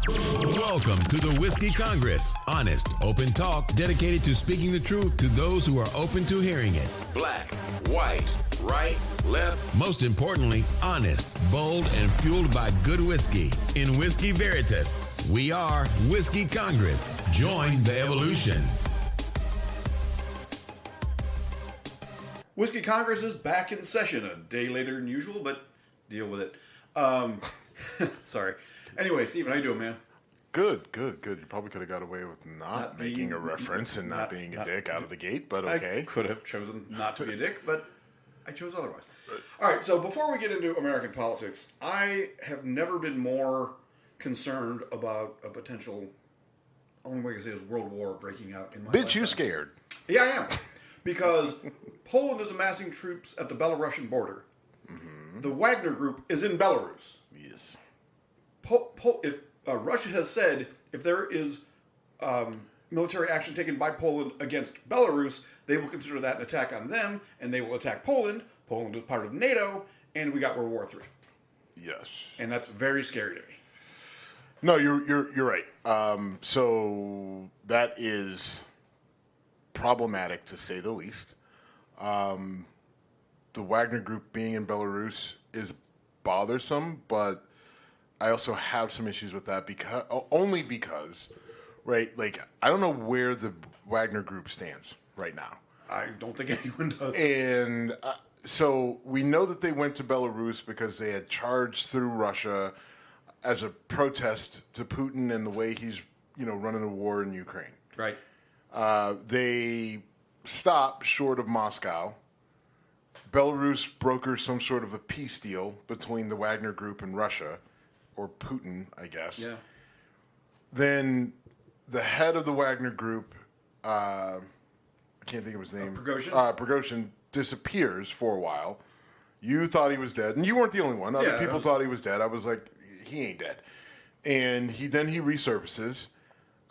Welcome to the Whiskey Congress. Honest, open talk dedicated to speaking the truth to those who are open to hearing it. Black, white, right, left. Most importantly, honest, bold, and fueled by good whiskey. In Whiskey Veritas, we are Whiskey Congress. Join the evolution. Whiskey Congress is back in session a day later than usual, but deal with it. Sorry. Anyway, Stephen, how you doing, man? Good. You probably could have got away with not making a reference and not being a dick out of the gate, but okay. I could have chosen not to be a dick, but I chose otherwise. All right, so before we get into American politics, I have never been more concerned about a potential, only way I can say is world war breaking out in my Bitch, lifetime. you scared. Yeah, I am. Because Poland is amassing troops at the Belarusian border. Mm-hmm. The Wagner Group is in Belarus. Yes. If Russia has said if there is military action taken by Poland against Belarus, they will consider that an attack on them, and they will attack Poland. Poland is part of NATO, and we got World War III. Yes. And that's very scary to me. No, you're right. So that is problematic to say the least. The Wagner Group being in Belarus is bothersome, but I also have some issues with that only because, right? Like, I don't know where the Wagner Group stands right now. I don't think anyone does. And so we know that they went to Belarus because they had charged through Russia as a protest to Putin and the way he's, running a war in Ukraine. Right. They stopped short of Moscow. Belarus brokers some sort of a peace deal between the Wagner Group and Russia, or Putin, I guess. Yeah. Then the head of the Wagner Group, I can't think of his name. Prigozhin disappears for a while. You thought he was dead, and you weren't the only one. Other people thought he was dead. I was like, he ain't dead. And he resurfaces.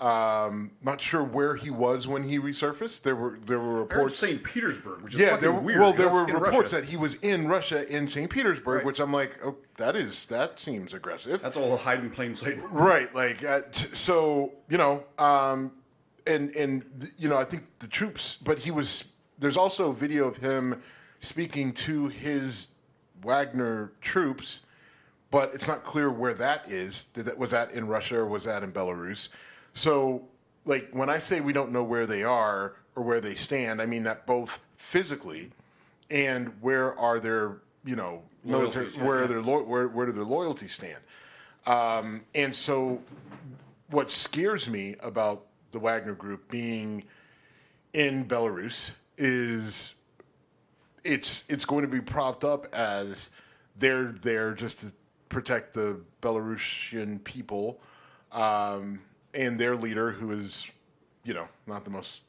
Not sure where he was when he resurfaced. There were reports. St. Petersburg, which is fucking weird. Well, there were reports that he was in Russia, in St. Petersburg, right. Which I'm like, oh, that seems aggressive. That's all hide in plain sight. Right, like so, I think the troops. But there's also a video of him speaking to his Wagner troops, but it's not clear where that is. Was that in Russia or was that in Belarus? So, like, when I say we don't know where they are or where they stand, I mean that both physically and where are their, military, where do their loyalties stand? And so what scares me about the Wagner Group being in Belarus is it's going to be propped up as they're there just to protect the Belarusian people, and their leader, who is, not the most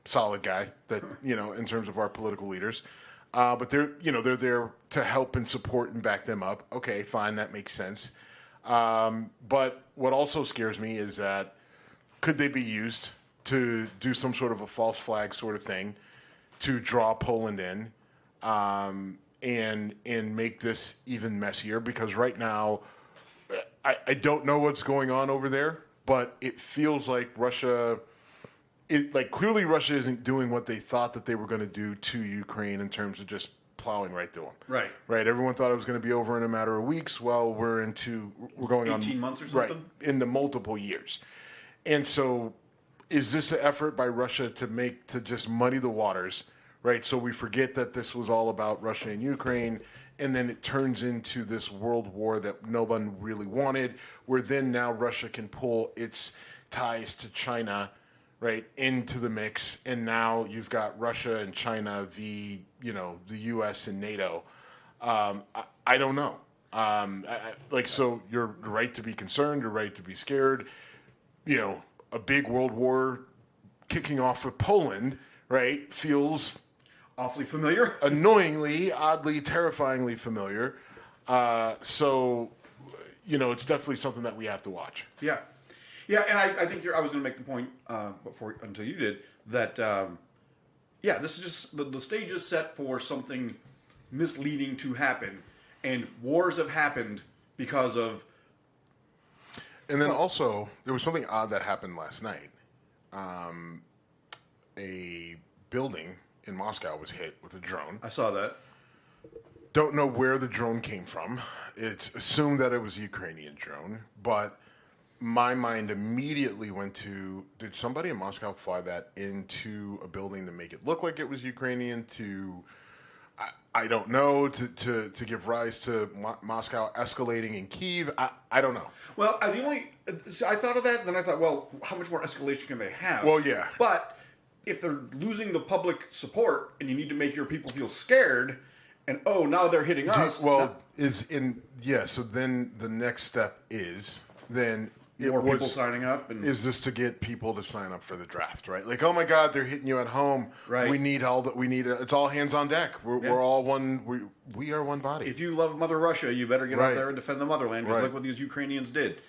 solid guy that, in terms of our political leaders. But they're there to help and support and back them up. Okay, fine, that makes sense. But what also scares me is that could they be used to do some sort of a false flag sort of thing to draw Poland in, and make this even messier? Because right now, I don't know what's going on over there. But it feels like Russia, clearly Russia isn't doing what they thought that they were going to do to Ukraine in terms of just plowing right through them. Right. Everyone thought it was going to be over in a matter of weeks. Well, we're going 18 months or something? Right, into multiple years. And so is this an effort by Russia to just muddy the waters, right? So we forget that this was all about Russia and Ukraine, and then it turns into this world war that no one really wanted, where then now Russia can pull its ties to China, right, into the mix, and now you've got Russia and China the U.S. and NATO. I don't know. So you're right to be concerned. You're right to be scared. A big world war kicking off with Poland, right, feels awfully familiar. Annoyingly, oddly, terrifyingly familiar. So, it's definitely something that we have to watch. Yeah. Yeah, and I think I was going to make the point until you did that. This is just the stage is set for something misleading to happen, and wars have happened because of And then also, there was something odd that happened last night. A building in Moscow was hit with a drone. I saw that. Don't know where the drone came from. It's assumed that it was a Ukrainian drone, but my mind immediately went to, did somebody in Moscow fly that into a building to make it look like it was Ukrainian I don't know, to give rise to Moscow escalating in Kyiv? I don't know. Well, I thought of that, and then I thought, well, how much more escalation can they have? Well, yeah. But if they're losing the public support and you need to make your people feel scared, and now they're hitting us. Well, so then the next step is more people signing up. Is this to get people to sign up for the draft, right? Like, oh my God, they're hitting you at home. Right. We need it's all hands on deck. We're all one. We are one body. If you love Mother Russia, you better get out there and defend the motherland. Just like what these Ukrainians did.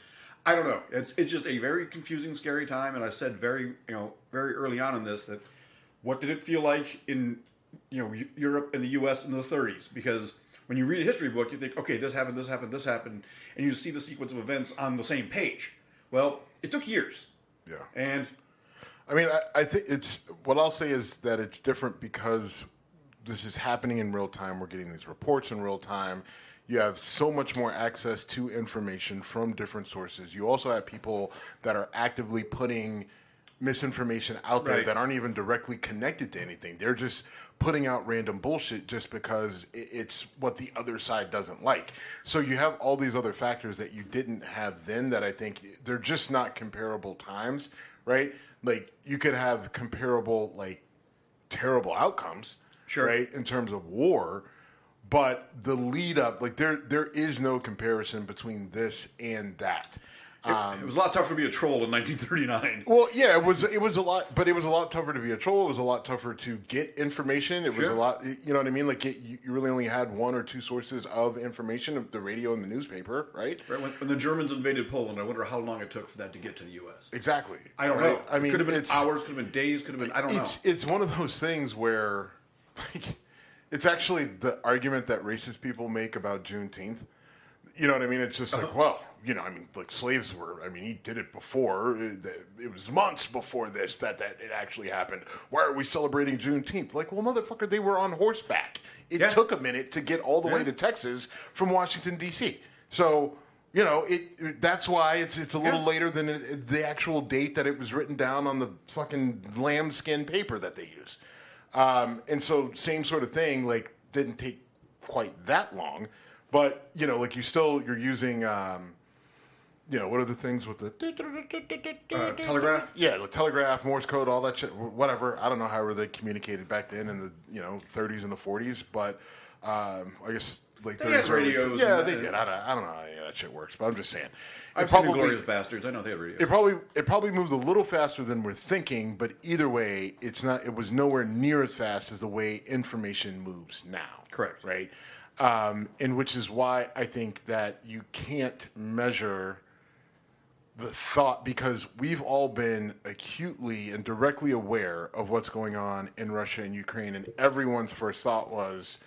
I don't know. It's just a very confusing, scary time. And I said very early on in this that what did it feel like in Europe and the U.S. in the 30s? Because when you read a history book, you think, okay, this happened, and you see the sequence of events on the same page. Well, it took years. Yeah. And I mean, I think what I'll say is that it's different because this is happening in real time. We're getting these reports in real time. You have so much more access to information from different sources. You also have people that are actively putting misinformation out there that aren't even directly connected to anything. They're just putting out random bullshit just because it's what the other side doesn't like. So you have all these other factors that you didn't have then that I think they're just not comparable times, right? Like you could have comparable, like terrible outcomes, right? In terms of war, but the lead up, like there is no comparison between this and that. It was a lot tougher to be a troll in 1939. Well, yeah, it was a lot, but it was a lot tougher to be a troll. It was a lot tougher to get information. It was a lot, you know what I mean? Like you really only had one or two sources of information: the radio and the newspaper, right? Right. When the Germans invaded Poland, I wonder how long it took for that to get to the U.S. Exactly. I don't know. I mean, could have been hours, could have been days, could have been. I don't know. It's one of those things where, like, it's actually the argument that racist people make about Juneteenth. You know what I mean? It's just like, well, I mean, like slaves were, he did it before. It was months before this that it actually happened. Why are we celebrating Juneteenth? Like, well, motherfucker, they were on horseback. It took a minute to get all the way to Texas from Washington, D.C. So, that's why it's a little later than the actual date that it was written down on the fucking lambskin paper that they used. And so same sort of thing, like, didn't take quite that long. But, like you're using, what are the things with the... telegraph? Yeah, the telegraph, Morse code, all that shit, whatever. I don't know how they communicated back then in the, 30s and the 40s, but I guess like... They had radios. Yeah, they did. I don't know how any of that shit works, but I'm just saying. I've seen Inglourious Bastards. I know they had radios. It probably moved a little faster than we're thinking, but either way, it was nowhere near as fast as the way information moves now. Correct. Right? And which is why I think that you can't measure the thought, because we've all been acutely and directly aware of what's going on in Russia and Ukraine, and everyone's first thought was,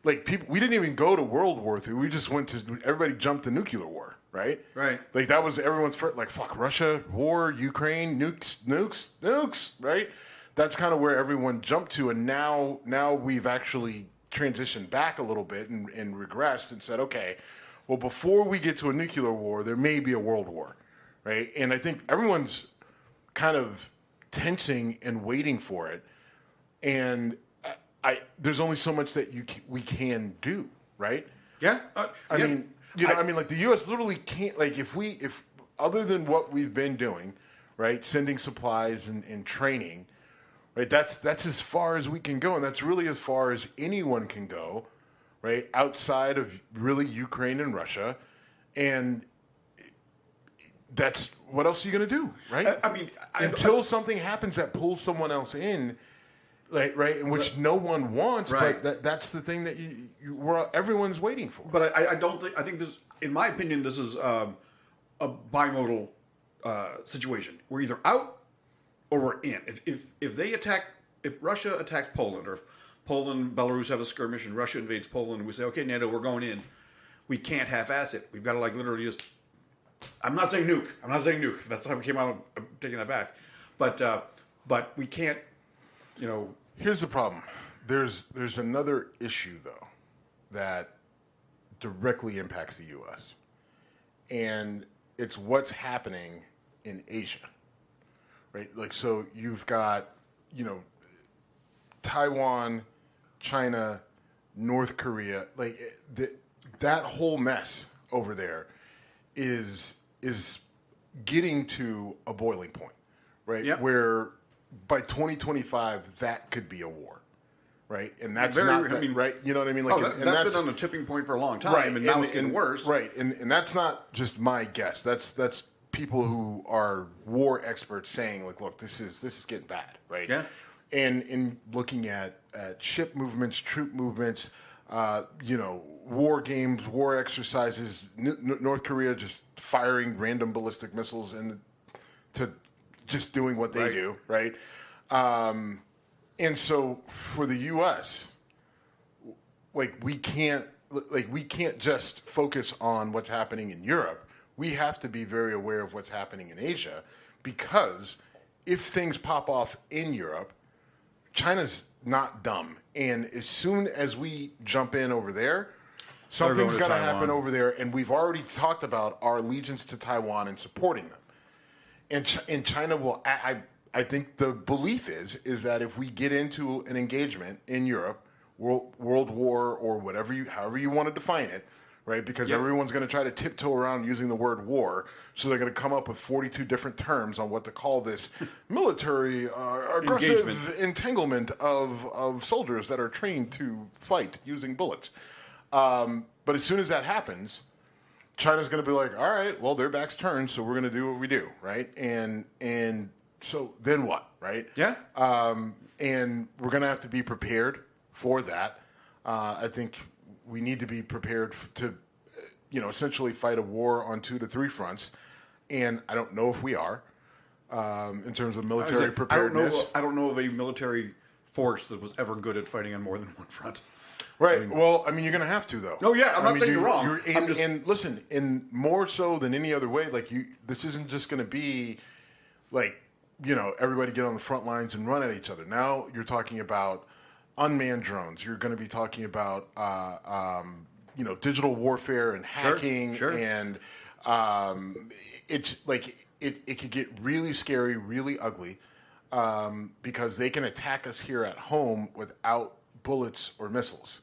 like, we didn't even go to World War III. We just everybody jumped to nuclear war, right? Right. Like, that was everyone's first, like, fuck, Russia, war, Ukraine, nukes, right? That's kind of where everyone jumped to, and now we've actually transitioned back a little bit and regressed and said, okay, well, before we get to a nuclear war, there may be a world war, right? And I think everyone's kind of tensing and waiting for it. And there's only so much that we can do, right? Yeah. I mean, like the U.S. literally can't, like, if other than what we've been doing, right, sending supplies and training, right, that's as far as we can go, and that's really as far as anyone can go, right, outside of really Ukraine and Russia, and that's what else are you going to do, right? Until something happens that pulls someone else in, like, right, which no one wants, right. But that's the thing that everyone's waiting for. But I think this, in my opinion, this is a bimodal situation. We're either out or we're in. If Russia attacks Poland, or if Poland, Belarus have a skirmish and Russia invades Poland, and we say, okay, NATO, we're going in, we can't half-ass it. We've got to, like, literally just I'm not saying nuke. That's how we came out. I'm taking that back. But we can't, Here's the problem. There's another issue, though, that directly impacts the U.S., and it's what's happening in Asia, right? Like, so you've got, Taiwan, China, North Korea, like that whole mess over there is getting to a boiling point, right? Yep. Where by 2025 that could be a war, right? And that's right. You know what I mean? Like, that's been on the tipping point for a long time, right? And now it's getting worse, right? And that's not just my guess. That's people who are war experts saying, like, look, this is getting bad, right? Yeah. And in looking at ship movements, troop movements, war games, war exercises, North Korea just firing random ballistic missiles and to just doing what they do, right? And so for the U.S., we can't just focus on what's happening in Europe. We have to be very aware of what's happening in Asia, because if things pop off in Europe, China's not dumb. And as soon as we jump in over there, something's going to happen over there. And we've already talked about our allegiance to Taiwan and supporting them. And China will, I think the belief is that if we get into an engagement in Europe, world war or however you want to define it, right? Because everyone's going to try to tiptoe around using the word war. So they're going to come up with 42 different terms on what to call this military aggressive entanglement of soldiers that are trained to fight using bullets. But as soon as that happens, China's going to be like, all right, well, their back's turned, so we're going to do what we do, right? And so then what, right? Yeah. And we're going to have to be prepared for that. I think we need to be prepared to, essentially fight a war on 2 to 3 fronts. And I don't know if we are, in terms of military preparedness. I don't know of a military force that was ever good at fighting on more than one front. Right. You're going to have to, though. No, yeah, I'm not saying you're wrong. And listen, in more so than any other way, this isn't just going to be everybody get on the front lines and run at each other. Now you're talking about unmanned drones. You're going to be talking about, digital warfare and hacking. Sure. And it's it could get really scary, really ugly, because they can attack us here at home without bullets or missiles,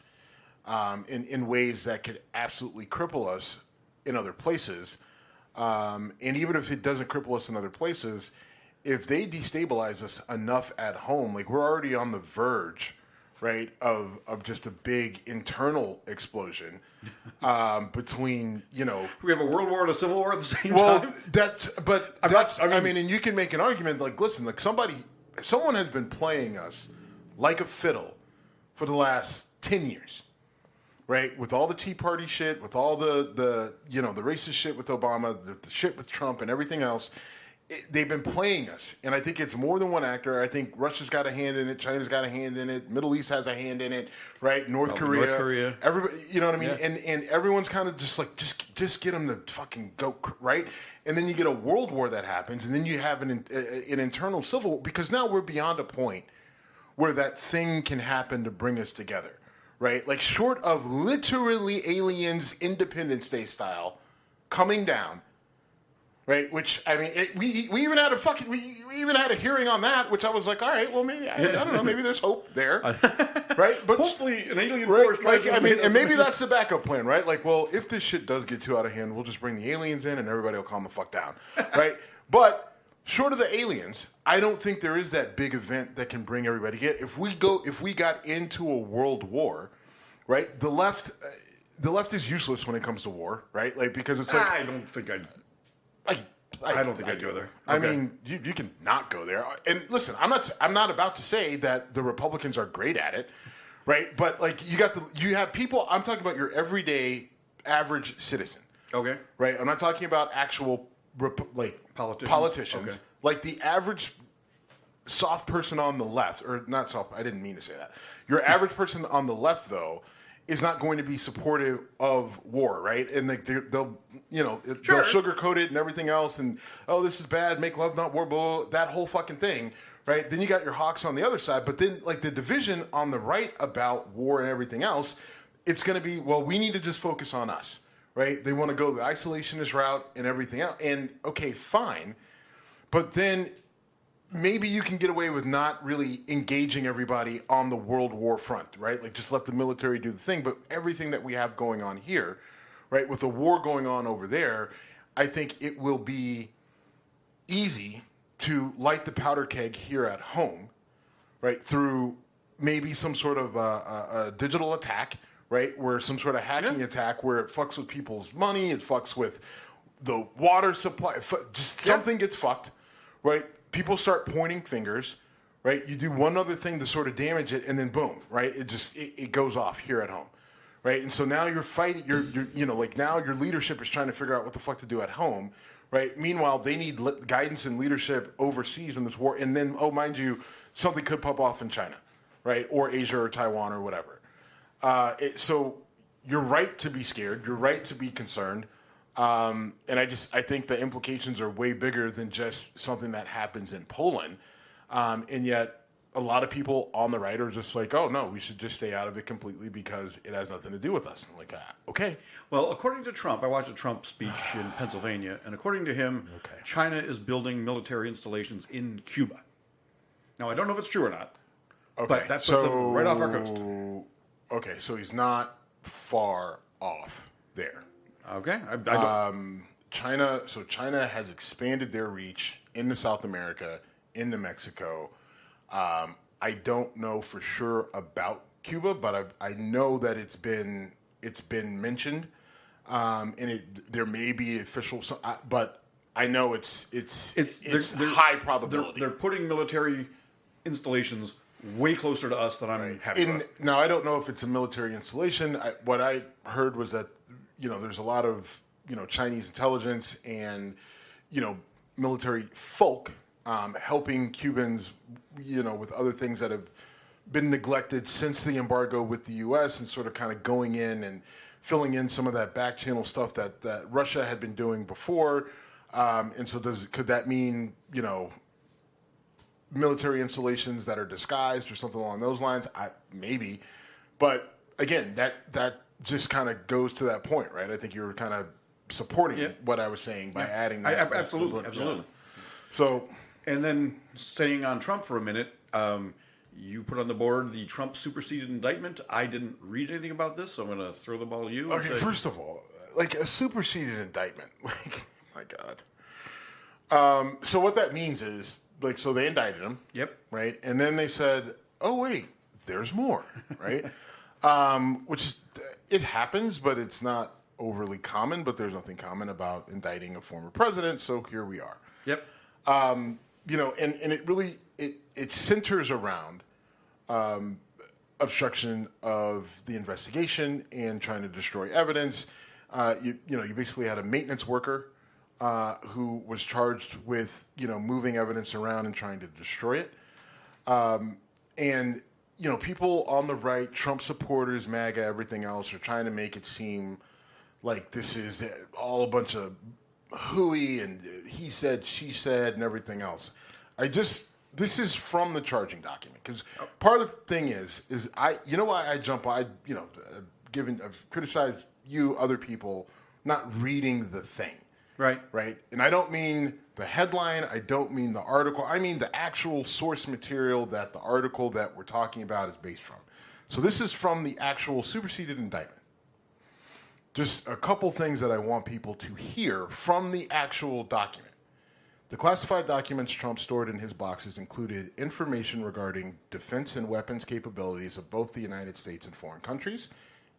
in ways that could absolutely cripple us in other places. And even if it doesn't cripple us in other places, if they destabilize us enough at home, we're already on the verge, right, of just a big internal explosion between, We have a world war and a civil war at the same time? And you can make an argument, listen, someone has been playing us like a fiddle for the last 10 years, right? With all the Tea Party shit, with all the racist shit with Obama, the shit with Trump and everything else. They've been playing us, and I think it's more than one actor. I think Russia's got a hand in it, China's got a hand in it, Middle East has a hand in it, right? North Korea, everybody, you know what I mean? Yeah. And everyone's kind of just get them to fucking go, right? And then you get a world war that happens, and then you have an internal civil war, because now we're beyond a point where that thing can happen to bring us together, right? Short of literally aliens, Independence Day style, coming down. Right, which we even had a hearing on that, which I was like, all right, well, maybe I don't know, maybe there's hope there, right? But hopefully, an alien force. And maybe that's the backup plan, right? If this shit does get too out of hand, we'll just bring the aliens in, and everybody will calm the fuck down, right? But short of the aliens, I don't think there is that big event that can bring everybody together. If we got into a world war, right? The left is useless when it comes to war, right? Because it's I don't think I don't think I'd go there. I mean, you can not go there. And listen, I'm not about to say that the Republicans are great at it, right? But you have people. I'm talking about your everyday average citizen. Okay. Right. I'm not talking about actual politicians. Okay. The average soft person on the left, or not soft. I didn't mean to say that. Your average person on the left, though, is not going to be supportive of war, right? And they'll they'll Sure. sugarcoat it and everything else, and this is bad, make love not war, blah, blah, that whole fucking thing, right? Then you got your hawks on the other side, but then like the division on the right about war and everything else, it's going to be, well, we need to just focus on us, right? They want to go the isolationist route and everything else, and okay, fine, but then maybe you can get away with not really engaging everybody on the world war front, right? Like just let the military do the thing. But everything that we have going on here, right, with the war going on over there, I think it will be easy to light the powder keg here at home, right, through maybe some sort of a digital attack, right, where some sort of hacking attack where it fucks with people's money, it fucks with the water supply, just something gets fucked, right? People start pointing fingers, right? You do one other thing to sort of damage it, and then boom, right? It goes off here at home, right? And so now you're fighting. You're like now your leadership is trying to figure out what the fuck to do at home, right? Meanwhile, they need guidance and leadership overseas in this war, and then mind you, something could pop off in China, right, or Asia or Taiwan or whatever. So you're right to be scared. You're right to be concerned. And I think the implications are way bigger than just something that happens in Poland. And yet a lot of people on the right are just like, oh, no, we should just stay out of it completely because it has nothing to do with us. I'm like, okay. Well, according to Trump, I watched a Trump speech in Pennsylvania, and according to him, China is building military installations in Cuba. Now, I don't know if it's true or not, but that puts him right off our coast. Okay, so he's not far off there. Okay. I don't. China has expanded their reach into South America, into Mexico. I don't know for sure about Cuba, but I know that it's been mentioned, and there may be official, but I know it's high probability. They're putting military installations way closer to us than I'm happy with. Now, I don't know if it's a military installation. What I heard was that there's a lot of Chinese intelligence and military folk helping Cubans with other things that have been neglected since the embargo with the U.S. and sort of kind of going in and filling in some of that back channel stuff that Russia had been doing before. And so could that mean military installations that are disguised or something along those lines? Maybe, but again, that just kind of goes to that point, right? I think you were kind of supporting what I was saying by adding that. Absolutely. So, and then staying on Trump for a minute, you put on the board the Trump superseded indictment. I didn't read anything about this, so I'm going to throw the ball to you. Okay, first of all, like a superseded indictment, like my God. So what that means is, so they indicted him. Yep. Right, and then they said, "Oh wait, there's more." Right. Which it happens, but it's not overly common. But there's nothing common about indicting a former president, so here we are. Yep. And it really it centers around obstruction of the investigation and trying to destroy evidence. You basically had a maintenance worker who was charged with moving evidence around and trying to destroy it, and. People on the right, Trump supporters, MAGA, everything else, are trying to make it seem like this is all a bunch of hooey and he said, she said, and everything else. This is from the charging document because part of the thing is why I jump. I've criticized other people not reading the thing. Right. And I don't mean the headline. I don't mean the article. I mean the actual source material that the article that we're talking about is based from. So this is from the actual superseded indictment. Just a couple things that I want people to hear from the actual document. The classified documents Trump stored in his boxes included information regarding defense and weapons capabilities of both the United States and foreign countries,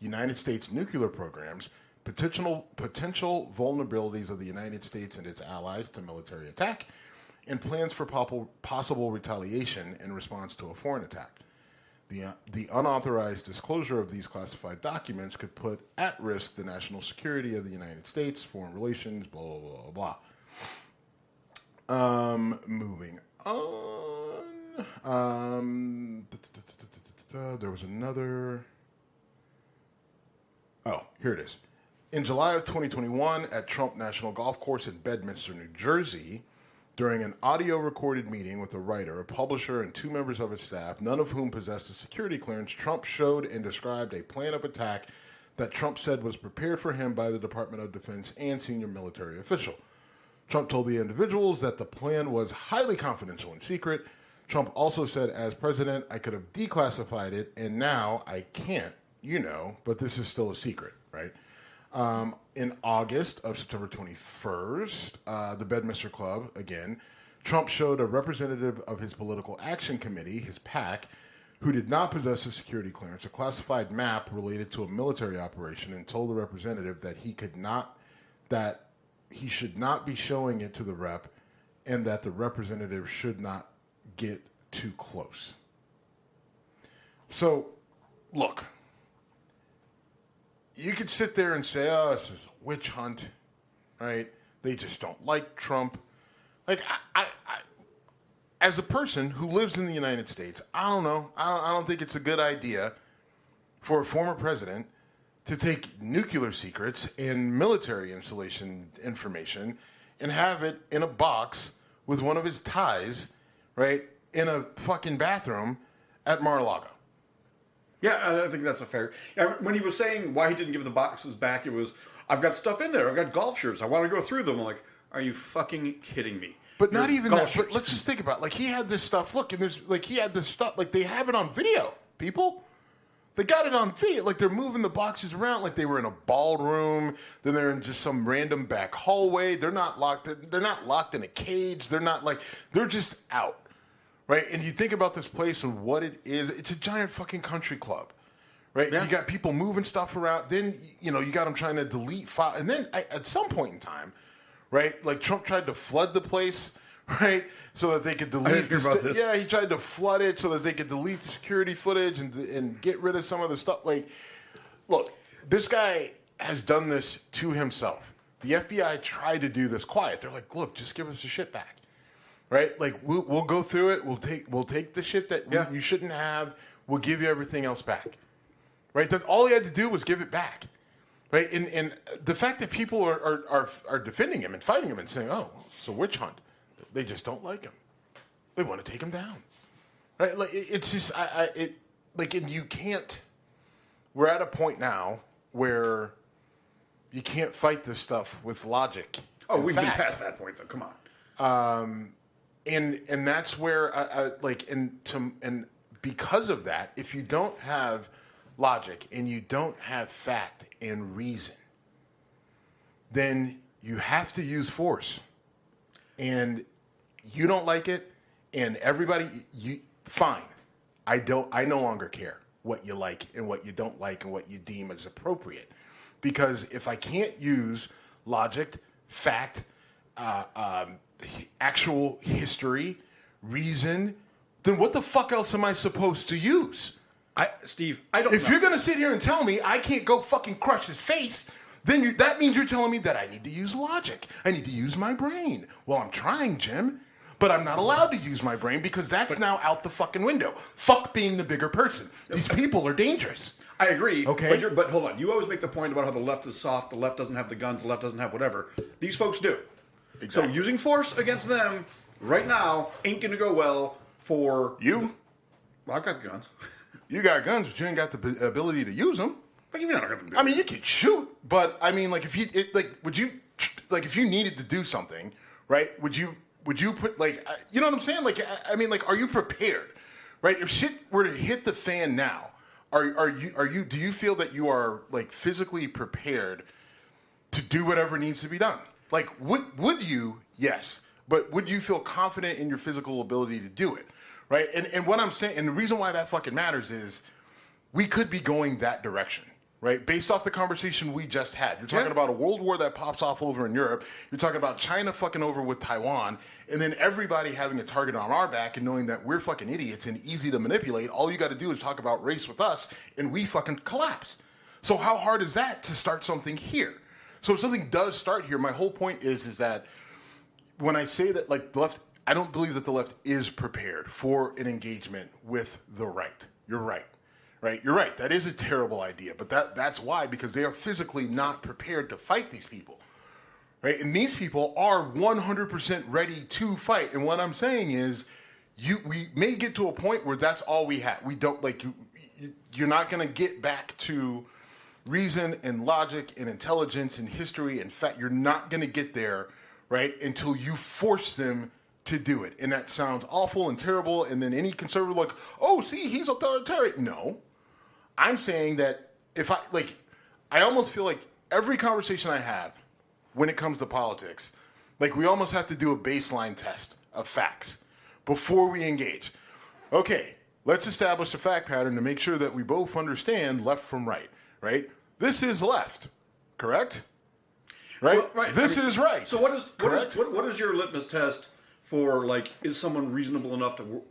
United States nuclear programs, potential vulnerabilities of the United States and its allies to military attack, and plans for possible retaliation in response to a foreign attack. The unauthorized disclosure of these classified documents could put at risk the national security of the United States, foreign relations, blah, blah, blah, blah. Moving on. There was another... Oh, here it is. In July of 2021, at Trump National Golf Course in Bedminster, New Jersey, during an audio recorded meeting with a writer, a publisher, and 2 members of his staff, none of whom possessed a security clearance, Trump showed and described a plan of attack that Trump said was prepared for him by the Department of Defense and senior military official. Trump told the individuals that the plan was highly confidential and secret. Trump also said, as president, I could have declassified it, and now I can't, but this is still a secret, right? In August of September 21st, the Bedminster Club, again, Trump showed a representative of his political action committee, his PAC, who did not possess a security clearance, a classified map related to a military operation, and told the representative that he should not be showing it to the rep, and that the representative should not get too close. So, look, you could sit there and say, oh, this is a witch hunt, right? They just don't like Trump. Like, I as a person who lives in the United States, I don't know. I don't think it's a good idea for a former president to take nuclear secrets and military installation information and have it in a box with one of his ties, right, in a fucking bathroom at Mar-a-Lago. Yeah, I think that's a fair... Yeah, when he was saying why he didn't give the boxes back, it was, I've got stuff in there. I've got golf shirts. I want to go through them. I'm like, are you fucking kidding me? But not even that. But let's just think about it. Like, he had this stuff. Look, and there's, like, he had this stuff. Like, they have it on video, people. They got it on video. Like, they're moving the boxes around like they were in a ballroom. Then they're in just some random back hallway. They're not locked. They're not locked in a cage. They're not, like, they're just out. Right? And you think about this place and what it is. It's a giant fucking country club. Right? Yeah. You got people moving stuff around. Then, you got them trying to delete file. And then at some point in time, right, like Trump tried to flood the place, right, so that they could delete this. Yeah, he tried to flood it so that they could delete the security footage and get rid of some of the stuff. Like, look, this guy has done this to himself. The FBI tried to do this quiet. They're like, look, just give us the shit back. Right? Like, we'll go through it. We'll take the shit that you shouldn't have. We'll give you everything else back. Right? That all he had to do was give it back. Right? And the fact that people are defending him and fighting him and saying, oh, it's a witch hunt. They just don't like him. They want to take him down. Right? Like, it's just and you can't. We're at a point now where you can't fight this stuff with logic. Oh, we've been past that point, though. Come on. And that's where and because of that, if you don't have logic and you don't have fact and reason, then you have to use force. And you don't like it, and everybody, fine. I no longer care what you like and what you don't like and what you deem as appropriate. Because if I can't use logic, fact, actual history, reason, then what the fuck else am I supposed to use? Steve, I don't know. If you're going to sit here and tell me I can't go fucking crush his face, then that means you're telling me that I need to use logic. I need to use my brain. Well, I'm trying, Jim, but I'm not allowed to use my brain because that's now out the fucking window. Fuck being the bigger person. These people are dangerous. I agree. Okay. But hold on. You always make the point about how the left is soft, the left doesn't have the guns, the left doesn't have whatever. These folks do. Exactly. So using force against them right now ain't going to go well for... You? Well, I've got the guns. You got guns, but you ain't got the ability to use them. What do you mean I don't got the ability? I mean, you can shoot, but I mean, like, if you needed to do something, right? Would you put, like, you know what I'm saying? Like, I mean, like, are you prepared, right? If shit were to hit the fan now, do you feel that you are, like, physically prepared to do whatever needs to be done? Like, would you? Yes, but would you feel confident in your physical ability to do it? Right? And what I'm saying, and the reason why that fucking matters is we could be going that direction, right? Based off the conversation we just had. You're talking about a world war that pops off over in Europe. You're talking about China fucking over with Taiwan. And then everybody having a target on our back and knowing that we're fucking idiots and easy to manipulate. All you got to do is talk about race with us and we fucking collapse. So how hard is that to start something here? So if something does start here, my whole point is that when I say that, like, the left... I don't believe that the left is prepared for an engagement with the right. You're right. right? You're right. That is a terrible idea, but that's why, because they are physically not prepared to fight these people, right? And these people are 100% ready to fight. And what I'm saying is, we may get to a point where that's all we have. We don't you're not going to get back to reason and logic and intelligence and history and fact. You're not going to get there, right, until you force them to do it. And that sounds awful and terrible. And then any conservative like, oh, see, he's authoritarian. No, I'm saying that I almost feel like every conversation I have when it comes to politics, like we almost have to do a baseline test of facts before we engage. Okay, let's establish a fact pattern to make sure that we both understand left from right, right? This is left, correct? Right? Well, right. This is right. So what is your litmus test for, like, is someone reasonable enough to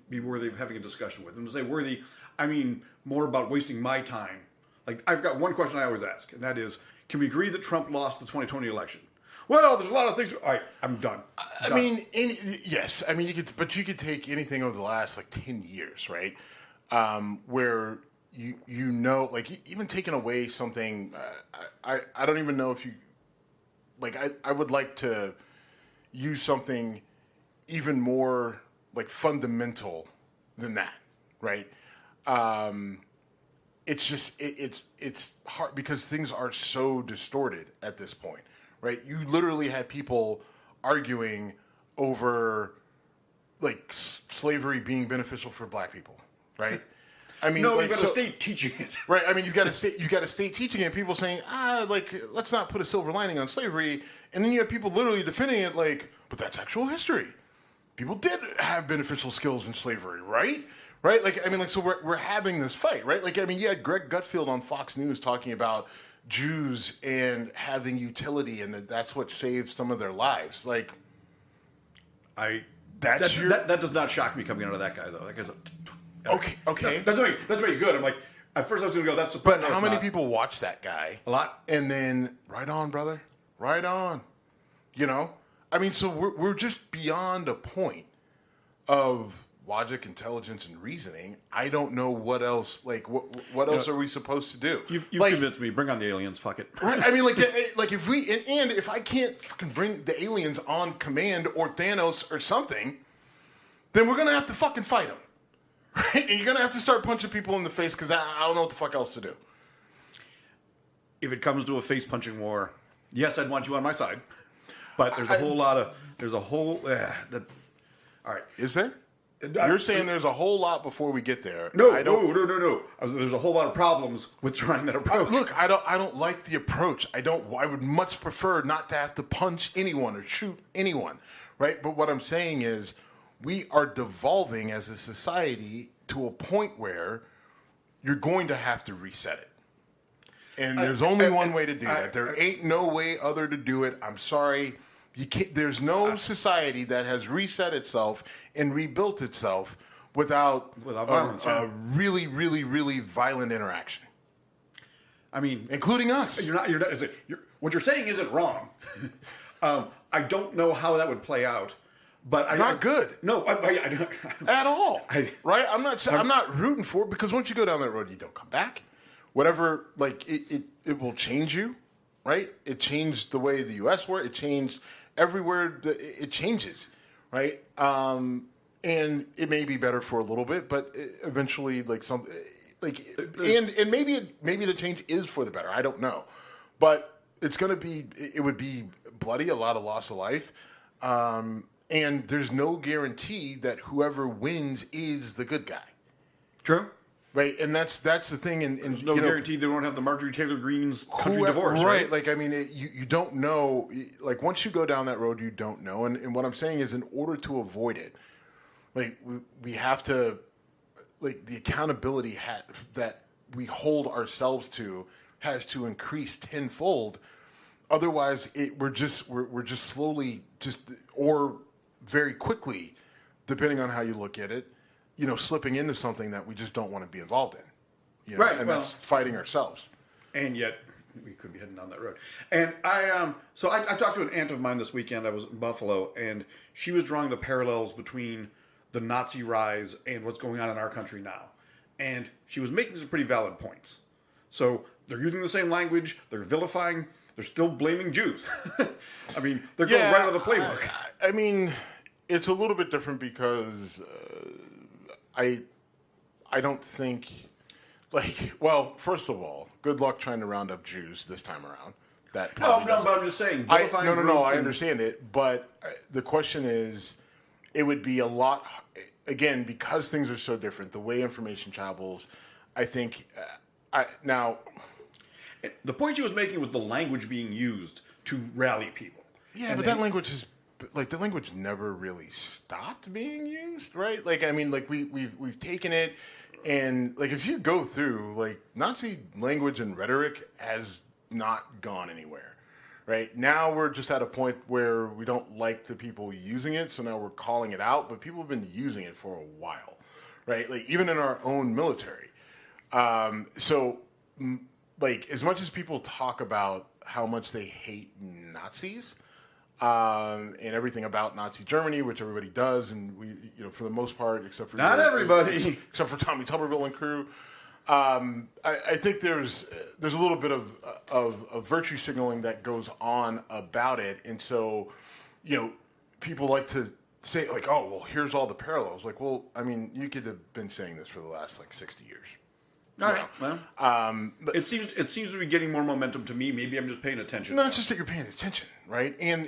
be worthy of having a discussion with? And to say worthy, I mean more about wasting my time. Like, I've got one question I always ask, and that is, can we agree that Trump lost the 2020 election? Well, there's a lot of things. All right, I'm done. I mean, yes. I mean, you could take anything over the last 10 years, right? Where you know, like even taking away something. I don't even know if you like. I would like to use something even more fundamental than that, right? It's just it's hard because things are so distorted at this point. Right, you literally had people arguing over slavery being beneficial for black people, right? I mean, no, you've got a state teaching it, right? I mean, you got a state teaching it, and people saying, let's not put a silver lining on slavery, and then you have people literally defending it, but that's actual history. People did have beneficial skills in slavery, right? Right? So we're having this fight, right? You had Greg Gutfeld on Fox News talking about Jews and having utility, and that's what saved some of their lives. That does not shock me coming out of that guy though. That guy's okay. That's very good. I'm like, at first I was going to go. That's but how many people watch that guy? A lot. And then right on, brother, right on. I mean, so we're just beyond a point of logic, intelligence, and reasoning. I don't know what else. What else are we supposed to do? You've convinced me. Bring on the aliens. Fuck it. Right? I mean, if we and if I can't fucking bring the aliens on command or Thanos or something, then we're gonna have to fucking fight them, right? And you're gonna have to start punching people in the face because I don't know what the fuck else to do. If it comes to a face punching war, yes, I'd want you on my side. But there's a whole. All right. Is there? You're saying there's a whole lot before we get there. No. There's a whole lot of problems with trying that approach. Look, I don't like the approach. I would much prefer not to have to punch anyone or shoot anyone, right? But what I'm saying is we are devolving as a society to a point where you're going to have to reset it. And there's only one way to do that. There ain't no way other to do it. I'm sorry. There's no society that has reset itself and rebuilt itself without violence, a really, really, really violent interaction. I mean, including us. What you're saying isn't wrong. I don't know how that would play out, but not good. No, I don't at all. Right? I'm not rooting for it because once you go down that road, you don't come back. Whatever, it will change you. Right? It changed the way the U.S. worked. It changed everywhere. It changes, right? And it may be better for a little bit, but eventually, and maybe the change is for the better. I don't know, but it would be bloody, a lot of loss of life, and there's no guarantee that whoever wins is the good guy. True. Right, and that's the thing. And there's no guarantee they won't have the Marjorie Taylor Greene's country divorce, right? You don't know. Once you go down that road, you don't know. And what I'm saying is, in order to avoid it, we have to, the accountability that we hold ourselves to has to increase tenfold. Otherwise, we're just slowly or very quickly, depending on how you look at it, slipping into something that we just don't want to be involved in. Right. And that's fighting ourselves. And yet, we could be heading down that road. And I talked to an aunt of mine this weekend. I was in Buffalo, and she was drawing the parallels between the Nazi rise and what's going on in our country now. And she was making some pretty valid points. So they're using the same language, they're vilifying, they're still blaming Jews. I mean, they're going right out of the playbook. I mean, it's a little bit different because I don't think, well, first of all, good luck trying to round up Jews this time around. That No, but I'm just saying. No, I understand it. But the question is, it would be a lot, again, because things are so different, the way information travels, I think, now... The point she was making was the language being used to rally people. Yeah, but that language is... the language never really stopped being used, right? We've taken it, and, if you go through, Nazi language and rhetoric has not gone anywhere, right? Now we're just at a point where we don't like the people using it, so now we're calling it out, but people have been using it for a while, right? Even in our own military. As much as people talk about how much they hate Nazis, and everything about Nazi Germany, which everybody does, and we, for the most part, except for not everybody, except for Tommy Tuberville and crew, I think there's a little bit of virtue signaling that goes on about it, and so people like to say oh well, here's all the parallels. Well, I mean, you could have been saying this for the last 60 years. All right. Well, but it seems to be getting more momentum to me. Maybe I'm just paying attention. No, it's just that you're paying attention, right? And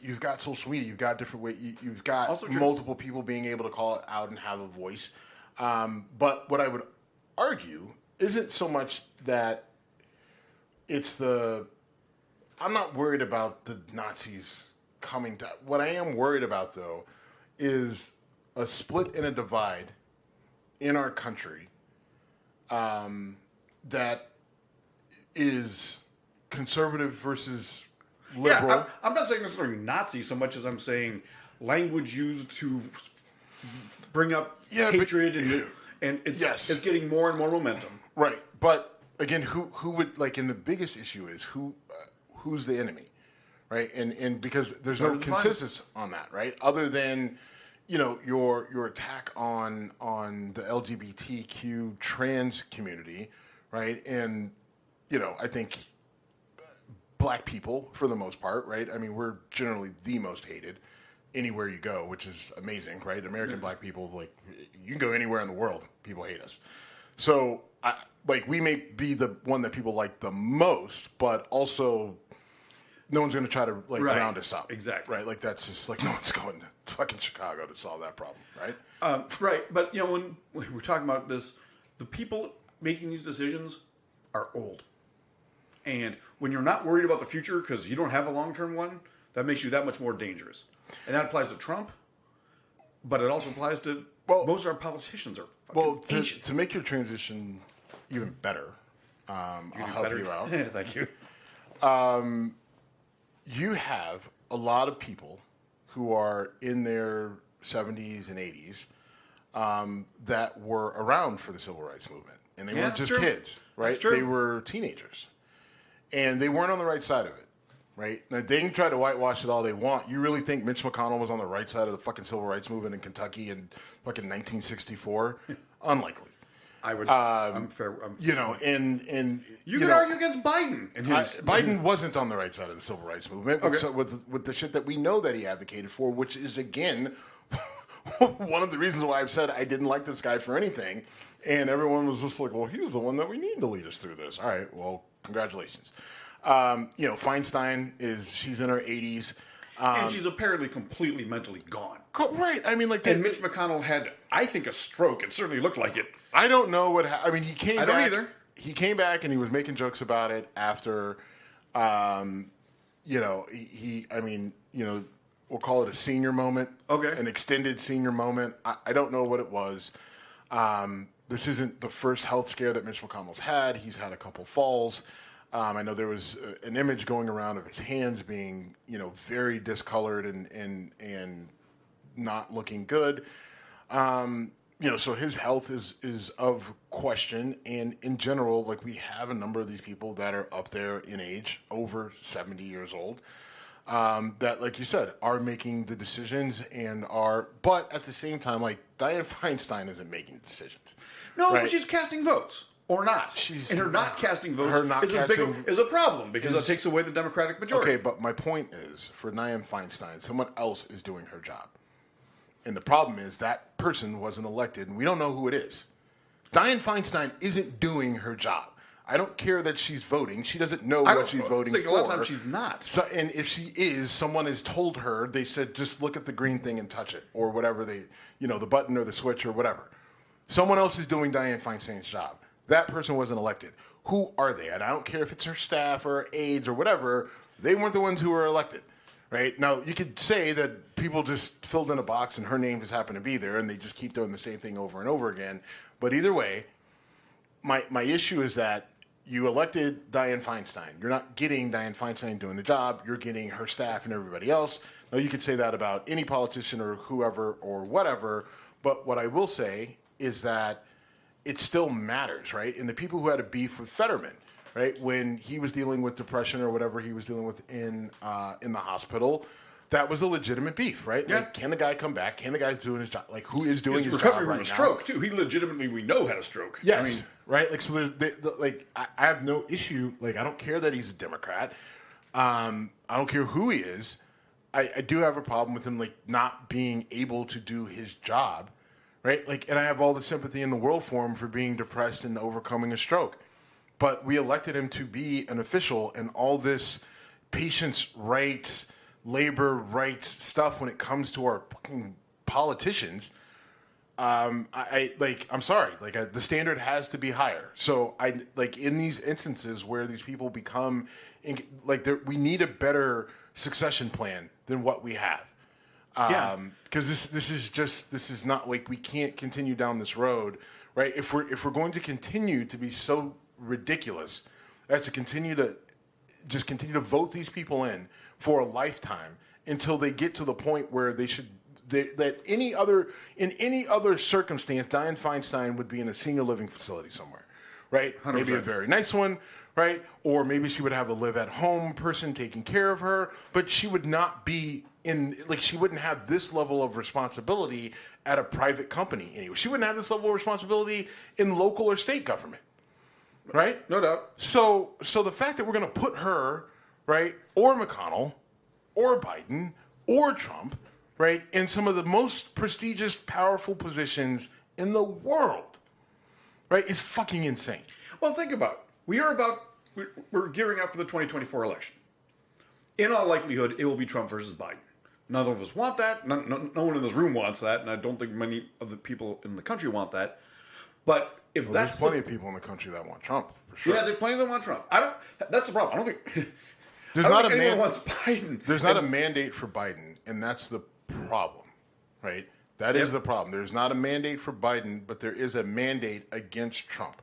you've got social media, you've got different ways, you've got multiple people being able to call it out and have a voice. But what I would argue isn't so much that it's I'm not worried about the Nazis coming to. What I am worried about, though, is a split and a divide in our country. That is conservative versus liberal. Yeah, I'm not saying necessarily Nazi so much as I'm saying language used to bring up hatred and it's getting more and more momentum. Right, but again, who would in the biggest issue is who's the enemy, right? And because there's no consensus on that, right? Other than your attack on the LGBTQ trans community, right? And I think black people, for the most part, right? I mean, we're generally the most hated anywhere you go, which is amazing, right? American black people, you can go anywhere in the world, people hate us. So, we may be the one that people like the most, but also no one's going to try to round us up. Exactly. Right? That's just no one's going to fucking Chicago to solve that problem, right? Right. But, when we're talking about this, the people making these decisions are old. And when you're not worried about the future because you don't have a long-term one, that makes you that much more dangerous. And that applies to Trump, but it also applies to most of our politicians are fucking ancient. To make your transition even better, I'll help you out. Thank you. You have a lot of people who are in their 70s and 80s that were around for the civil rights movement. And they weren't just kids, right? They were teenagers. And they weren't on the right side of it, right? Now, they can try to whitewash it all they want. You really think Mitch McConnell was on the right side of the fucking civil rights movement in Kentucky in fucking 1964? Unlikely. I would. I'm fair. And you could argue against Biden. Biden wasn't on the right side of the civil rights movement with the shit that we know that he advocated for, which is again one of the reasons why I've said I didn't like this guy for anything. And everyone was just well, he was the one that we need to lead us through this. All right, well, congratulations. Feinstein she's in her 80s. And she's apparently completely mentally gone. Right. I mean, and Mitch McConnell had, I think, a stroke. It certainly looked like it. I don't know what happened. I mean, he came back. I don't either. He came back and he was making jokes about it after, we'll call it a senior moment. Okay. An extended senior moment. I don't know what it was. This isn't the first health scare that Mitch McConnell's had. He's had a couple falls. I know there was an image going around of his hands being, very discolored and not looking good. So his health is of question. And in general, we have a number of these people that are up there in age, over 70 years old. that, like you said, are making the decisions but at the same time, like, Dianne Feinstein isn't making decisions. No, right? but she's casting votes. Or not. And her not casting votes is a problem because it takes away the Democratic majority. Okay, but my point is, for Dianne Feinstein, someone else is doing her job. And the problem is that person wasn't elected, and we don't know who it is. Dianne Feinstein isn't doing her job. I don't care that she's voting. She doesn't know what she's voting for. A lot of times she's not. So, and if she is, someone has told her, they said, just look at the green thing and touch it, or whatever the button or the switch or whatever. Someone else is doing Dianne Feinstein's job. That person wasn't elected. Who are they? And I don't care if it's her staff or aides or whatever. They weren't the ones who were elected, right? Now, you could say that people just filled in a box and her name just happened to be there and they just keep doing the same thing over and over again. But either way, my issue is that you elected Dianne Feinstein. You're not getting Dianne Feinstein doing the job. You're getting her staff and everybody else. Now, you could say that about any politician or whoever or whatever. But what I will say is that it still matters, right? And the people who had a beef with Fetterman, right, when he was dealing with depression or whatever he was dealing with in the hospital, that was a legitimate beef, right? Yeah. Like, can the guy come back? Can the guy doing his job? Like, who is doing his job right now? Recovery from a stroke, too. He legitimately, we know, had a stroke. Yes, right? Like, so I have no issue. Like, I don't care that he's a Democrat. I don't care who he is. I do have a problem with him, like, not being able to do his job. Right? Like, and I have all the sympathy in the world for him for being depressed and overcoming a stroke. But we elected him to be an official, and all this patients' rights, labor rights stuff when it comes to our fucking politicians, I'm sorry. Like, the standard has to be higher. So in these instances where these people become, we need a better succession plan than what we have. Because this is not, like, we can't continue down this road, right? If we're going to continue to be so ridiculous, that's to continue to vote these people in for a lifetime until they get to the point where in any other circumstance, Dianne Feinstein would be in a senior living facility somewhere, right? 100%. Maybe a very nice one, right? Or maybe she would have a live-at-home person taking care of her, but she would not be she wouldn't have this level of responsibility at a private company anyway. She wouldn't have this level of responsibility in local or state government, right? No doubt. So the fact that we're going to put her, right, or McConnell, or Biden, or Trump, right, in some of the most prestigious, powerful positions in the world, right, is fucking insane. Well, think about it. We're gearing up for the 2024 election. In all likelihood, it will be Trump versus Biden. None of us want that. No one in this room wants that, and I don't think many of the people in the country want that. But there's plenty of people in the country that want Trump, for sure. Yeah, there's plenty that want Trump. That's the problem. I don't think anyone wants Biden. There's not a mandate for Biden, and that's the problem, right? That is the problem. There's not a mandate for Biden, but there is a mandate against Trump,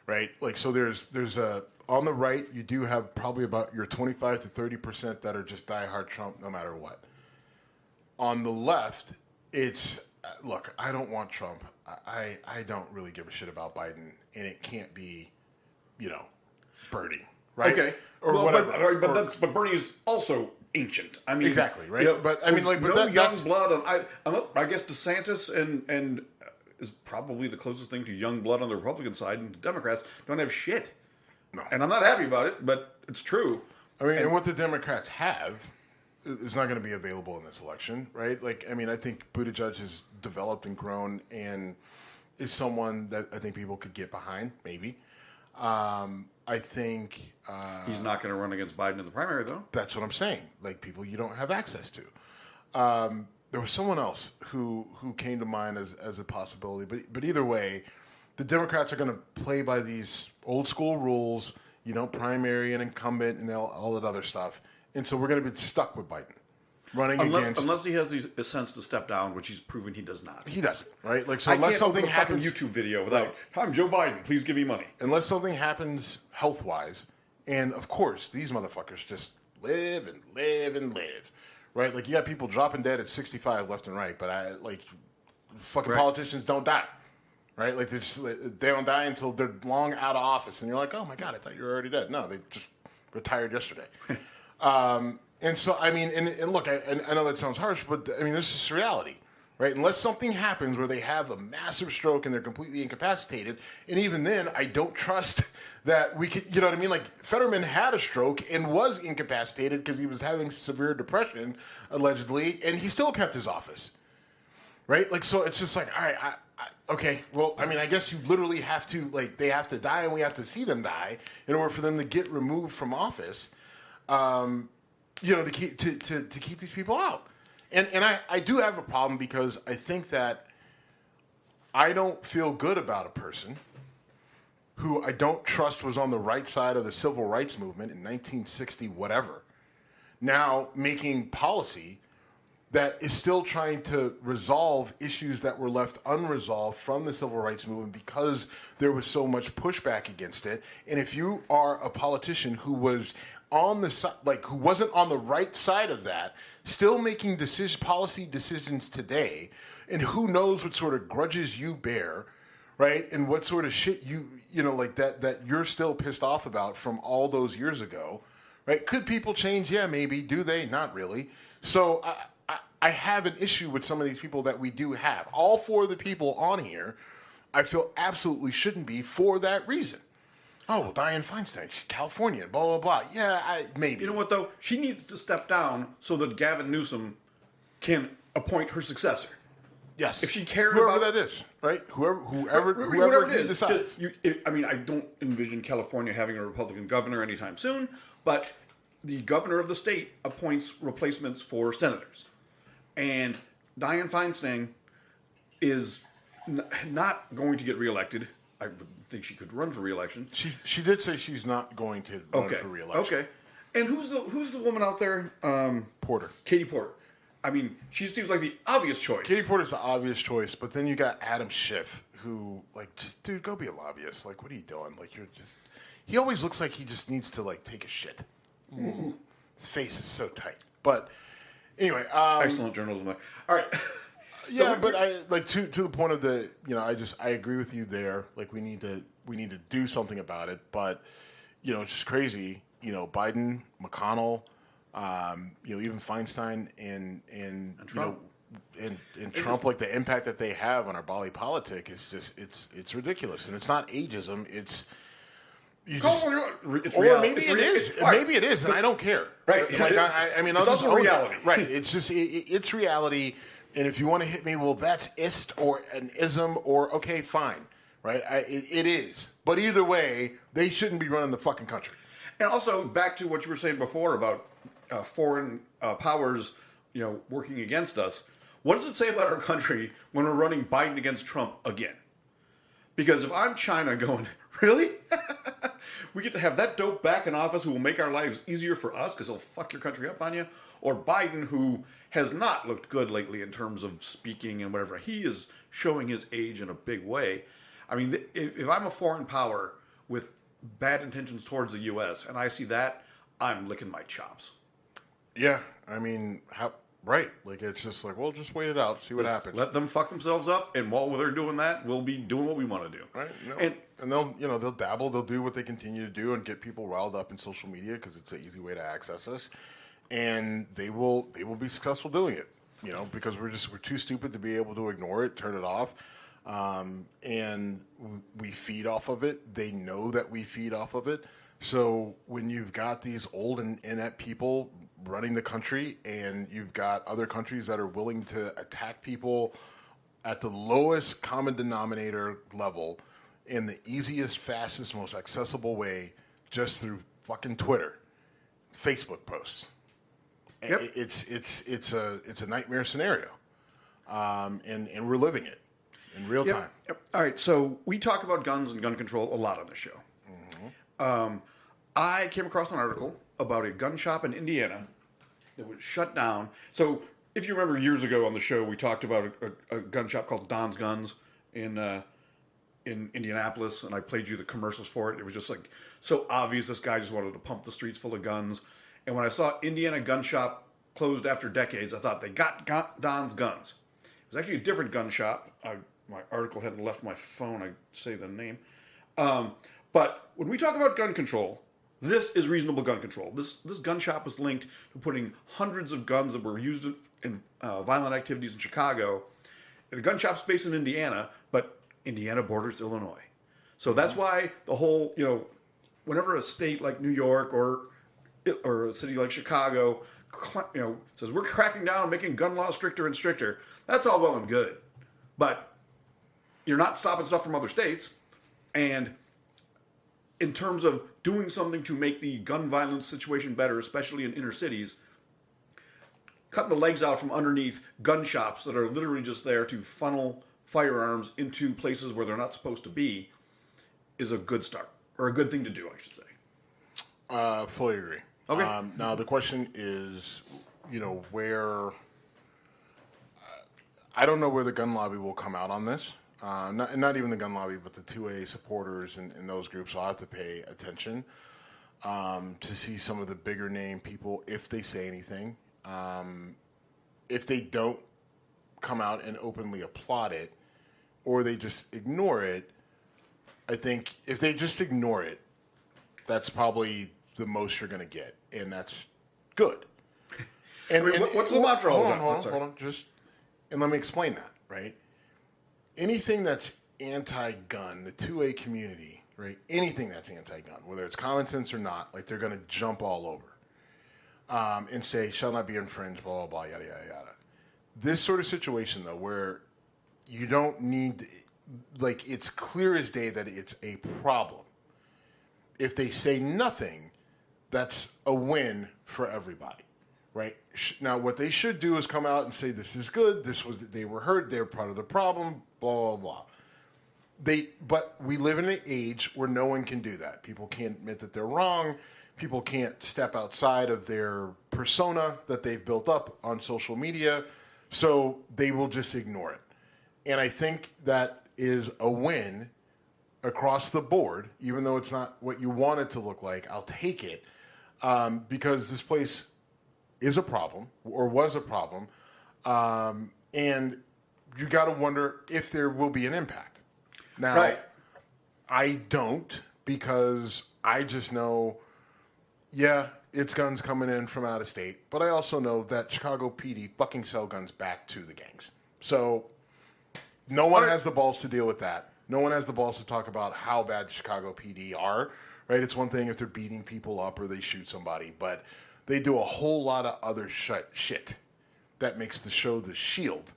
right? Like, so there's a on the right, you do have probably about your 25 to 30% that are just diehard Trump no matter what. On the left, it's, look, I don't want Trump. I don't really give a shit about Biden, and it can't be, Bernie, right? Okay. Or whatever. But Bernie's also ancient. I mean, exactly, right? But I mean, like, but young blood. I guess DeSantis and is probably the closest thing to young blood on the Republican side, and the Democrats don't have shit. No. And I'm not happy about it, but it's true. I mean, and what the Democrats have is not going to be available in this election, right? Like, I mean, I think Buttigieg has developed and grown and is someone that I think people could get behind, maybe. I think... he's not going to run against Biden in the primary, though. That's what I'm saying. Like, people you don't have access to. There was someone else who came to mind as a possibility. But either way, the Democrats are going to play by these old school rules, primary and incumbent and all that other stuff. And so we're going to be stuck with Biden running against... Unless he has the sense to step down, which he's proven he does not. He doesn't, right? Like, so unless something happens... YouTube video without, I'm Joe Biden, please give me money. Unless something happens health-wise, and of course, these motherfuckers just live and live and live, right? Like, you got people dropping dead at 65 left and right, but fucking politicians don't die. Right? Like, they don't die until they're long out of office. And you're like, oh, my God, I thought you were already dead. No, they just retired yesterday. And so, I mean, and look, I know that sounds harsh, but I mean, this is reality, right? Unless something happens where they have a massive stroke and they're completely incapacitated, and even then, I don't trust that we could, you know what I mean? Like, Fetterman had a stroke and was incapacitated because he was having severe depression, allegedly, and he still kept his office, right? Like, so it's just like, all right, okay, well, I mean, I guess you literally have to, like, they have to die and we have to see them die in order for them to get removed from office. You know, to keep these people out. And I do have a problem because I think that I don't feel good about a person who I don't trust was on the right side of the civil rights movement in 1960, whatever, now making policy that is still trying to resolve issues that were left unresolved from the civil rights movement because there was so much pushback against it. And if you are a politician who was on the side, like who wasn't on the right side of that, still making policy decisions today, and who knows what sort of grudges you bear, right? And what sort of shit you know, like that you're still pissed off about from all those years ago, right? Could people change? Yeah, maybe. Do they? Not really. So I have an issue with some of these people that we do have. All four of the people on here, I feel absolutely shouldn't be for that reason. Oh, well, Dianne Feinstein, she's California, blah, blah, blah. Yeah, maybe. You know what, though? She needs to step down so that Gavin Newsom can appoint her successor. Yes. If she cared whoever about... that is, right? Whoever it is. decides. I mean, I don't envision California having a Republican governor anytime soon, but the governor of the state appoints replacements for senators. And Dianne Feinstein is not going to get reelected. I would think she could run for reelection. She did say she's not going to run for reelection. Okay. And who's the woman out there? Porter. Katie Porter. I mean, she seems like the obvious choice. Katie Porter's the obvious choice, but then you got Adam Schiff, who, like, just, dude, go be a lobbyist. Like, what are you doing? Like, you're just... He always looks like he just needs to, like, take a shit. Mm. His face is so tight. But... Anyway, excellent journalism. All right. Yeah, but I like to the point of the, you know, I agree with you there. Like we need to do something about it. But you know, it's just crazy. You know, Biden, McConnell, you know, even Feinstein and Trump. You know, and Trump, like the impact that they have on our body politic is just it's ridiculous. And it's not ageism. It's it's or reality. maybe it is. Maybe it is, and I don't care. Right. Like I mean, it's also reality. Right. It's just it's reality. And if you want to hit me, well, that's ist or an ism or okay, fine. Right. It is. But either way, they shouldn't be running the fucking country. And also back to what you were saying before about foreign powers, you know, working against us. What does it say about our country when we're running Biden against Trump again? Because if I'm China going, really? We get to have that dope back in office who will make our lives easier for us because he'll fuck your country up on you? Or Biden, who has not looked good lately in terms of speaking and whatever. He is showing his age in a big way. I mean, if I'm a foreign power with bad intentions towards the U.S. and I see that, I'm licking my chops. Yeah, I mean, right. Like, it's just like, well, just wait it out, see what happens. Let them fuck themselves up, and while they're doing that, we'll be doing what we want to do. Right. And they'll, you know, they'll dabble, they'll do what they continue to do and get people riled up in social media because it's an easy way to access us. And they will be successful doing it, you know, because we're too stupid to be able to ignore it, turn it off. And we feed off of it. They know that we feed off of it. So when you've got these old and inept people running the country and you've got other countries that are willing to attack people at the lowest common denominator level in the easiest, fastest, most accessible way just through fucking Twitter, Facebook posts. Yep. It's a nightmare scenario. And we're living it in real time. Yep. All right, so we talk about guns and gun control a lot on this show. Mm-hmm. I came across an article about a gun shop in Indiana that was shut down. So if you remember years ago on the show, we talked about a gun shop called Don's Guns in Indianapolis, and I played you the commercials for it. It was just like so obvious this guy just wanted to pump the streets full of guns. And when I saw Indiana Gun Shop closed after decades, I thought they got Don's Guns. It was actually a different gun shop. My article hadn't left my phone. I'd say the name. But when we talk about gun control, this is reasonable gun control. This gun shop was linked to putting hundreds of guns that were used in violent activities in Chicago. The gun shop's based in Indiana, but Indiana borders Illinois. So that's why the whole, whenever a state like New York or a city like Chicago, says we're cracking down, making gun laws stricter and stricter, that's all well and good. But you're not stopping stuff from other states. And in terms of doing something to make the gun violence situation better, especially in inner cities, cutting the legs out from underneath gun shops that are literally just there to funnel firearms into places where they're not supposed to be is a good start, or a good thing to do, I should say. Fully agree. Okay. Now, the question is, where... I don't know where the gun lobby will come out on this. Not even the gun lobby, but the 2A supporters and those groups. I'll have to pay attention to see some of the bigger name people, if they say anything. If they don't come out and openly applaud it, or they just ignore it, I think if they just ignore it, that's probably the most you're going to get, and that's good. And what's the mantra? Hold on. And let me explain that, right? Anything that's anti-gun, the 2A community, right? Anything that's anti-gun, whether it's common sense or not, like they're going to jump all over and say, shall not be infringed, blah, blah, blah, yada, yada, yada. This sort of situation, though, where you don't need, like, it's clear as day that it's a problem. If they say nothing, that's a win for everybody, right? Now, what they should do is come out and say, this is good, they were hurt, they're part of the problem, blah, blah, blah. But we live in an age where no one can do that. People can't admit that they're wrong. People can't step outside of their persona that they've built up on social media, so they will just ignore it. And I think that is a win across the board, even though it's not what you want it to look like. I'll take it because this place is a problem, or was a problem, and you got to wonder if there will be an impact. Now, right. I don't, because I just know, yeah, it's guns coming in from out of state, but I also know that Chicago PD fucking sell guns back to the gangs. So no one has the balls to deal with that. No one has the balls to talk about how bad Chicago PD are, right? It's one thing if they're beating people up or they shoot somebody, but they do a whole lot of other shit that makes the show The Shield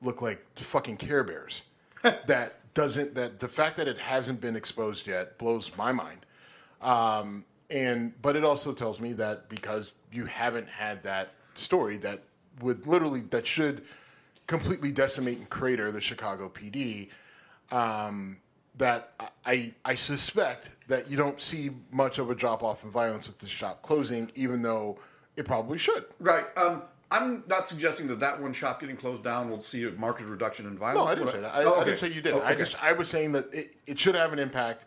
look like fucking Care Bears. that the fact that it hasn't been exposed yet blows my mind. But it also tells me that because you haven't had that story that should completely decimate and crater the Chicago PD, that I suspect that you don't see much of a drop-off in violence with the shop closing, even though it probably should. Right. I'm not suggesting that one shop getting closed down will see a marked reduction in violence. No, I didn't say that. I didn't say you did. Okay. I was saying that it should have an impact,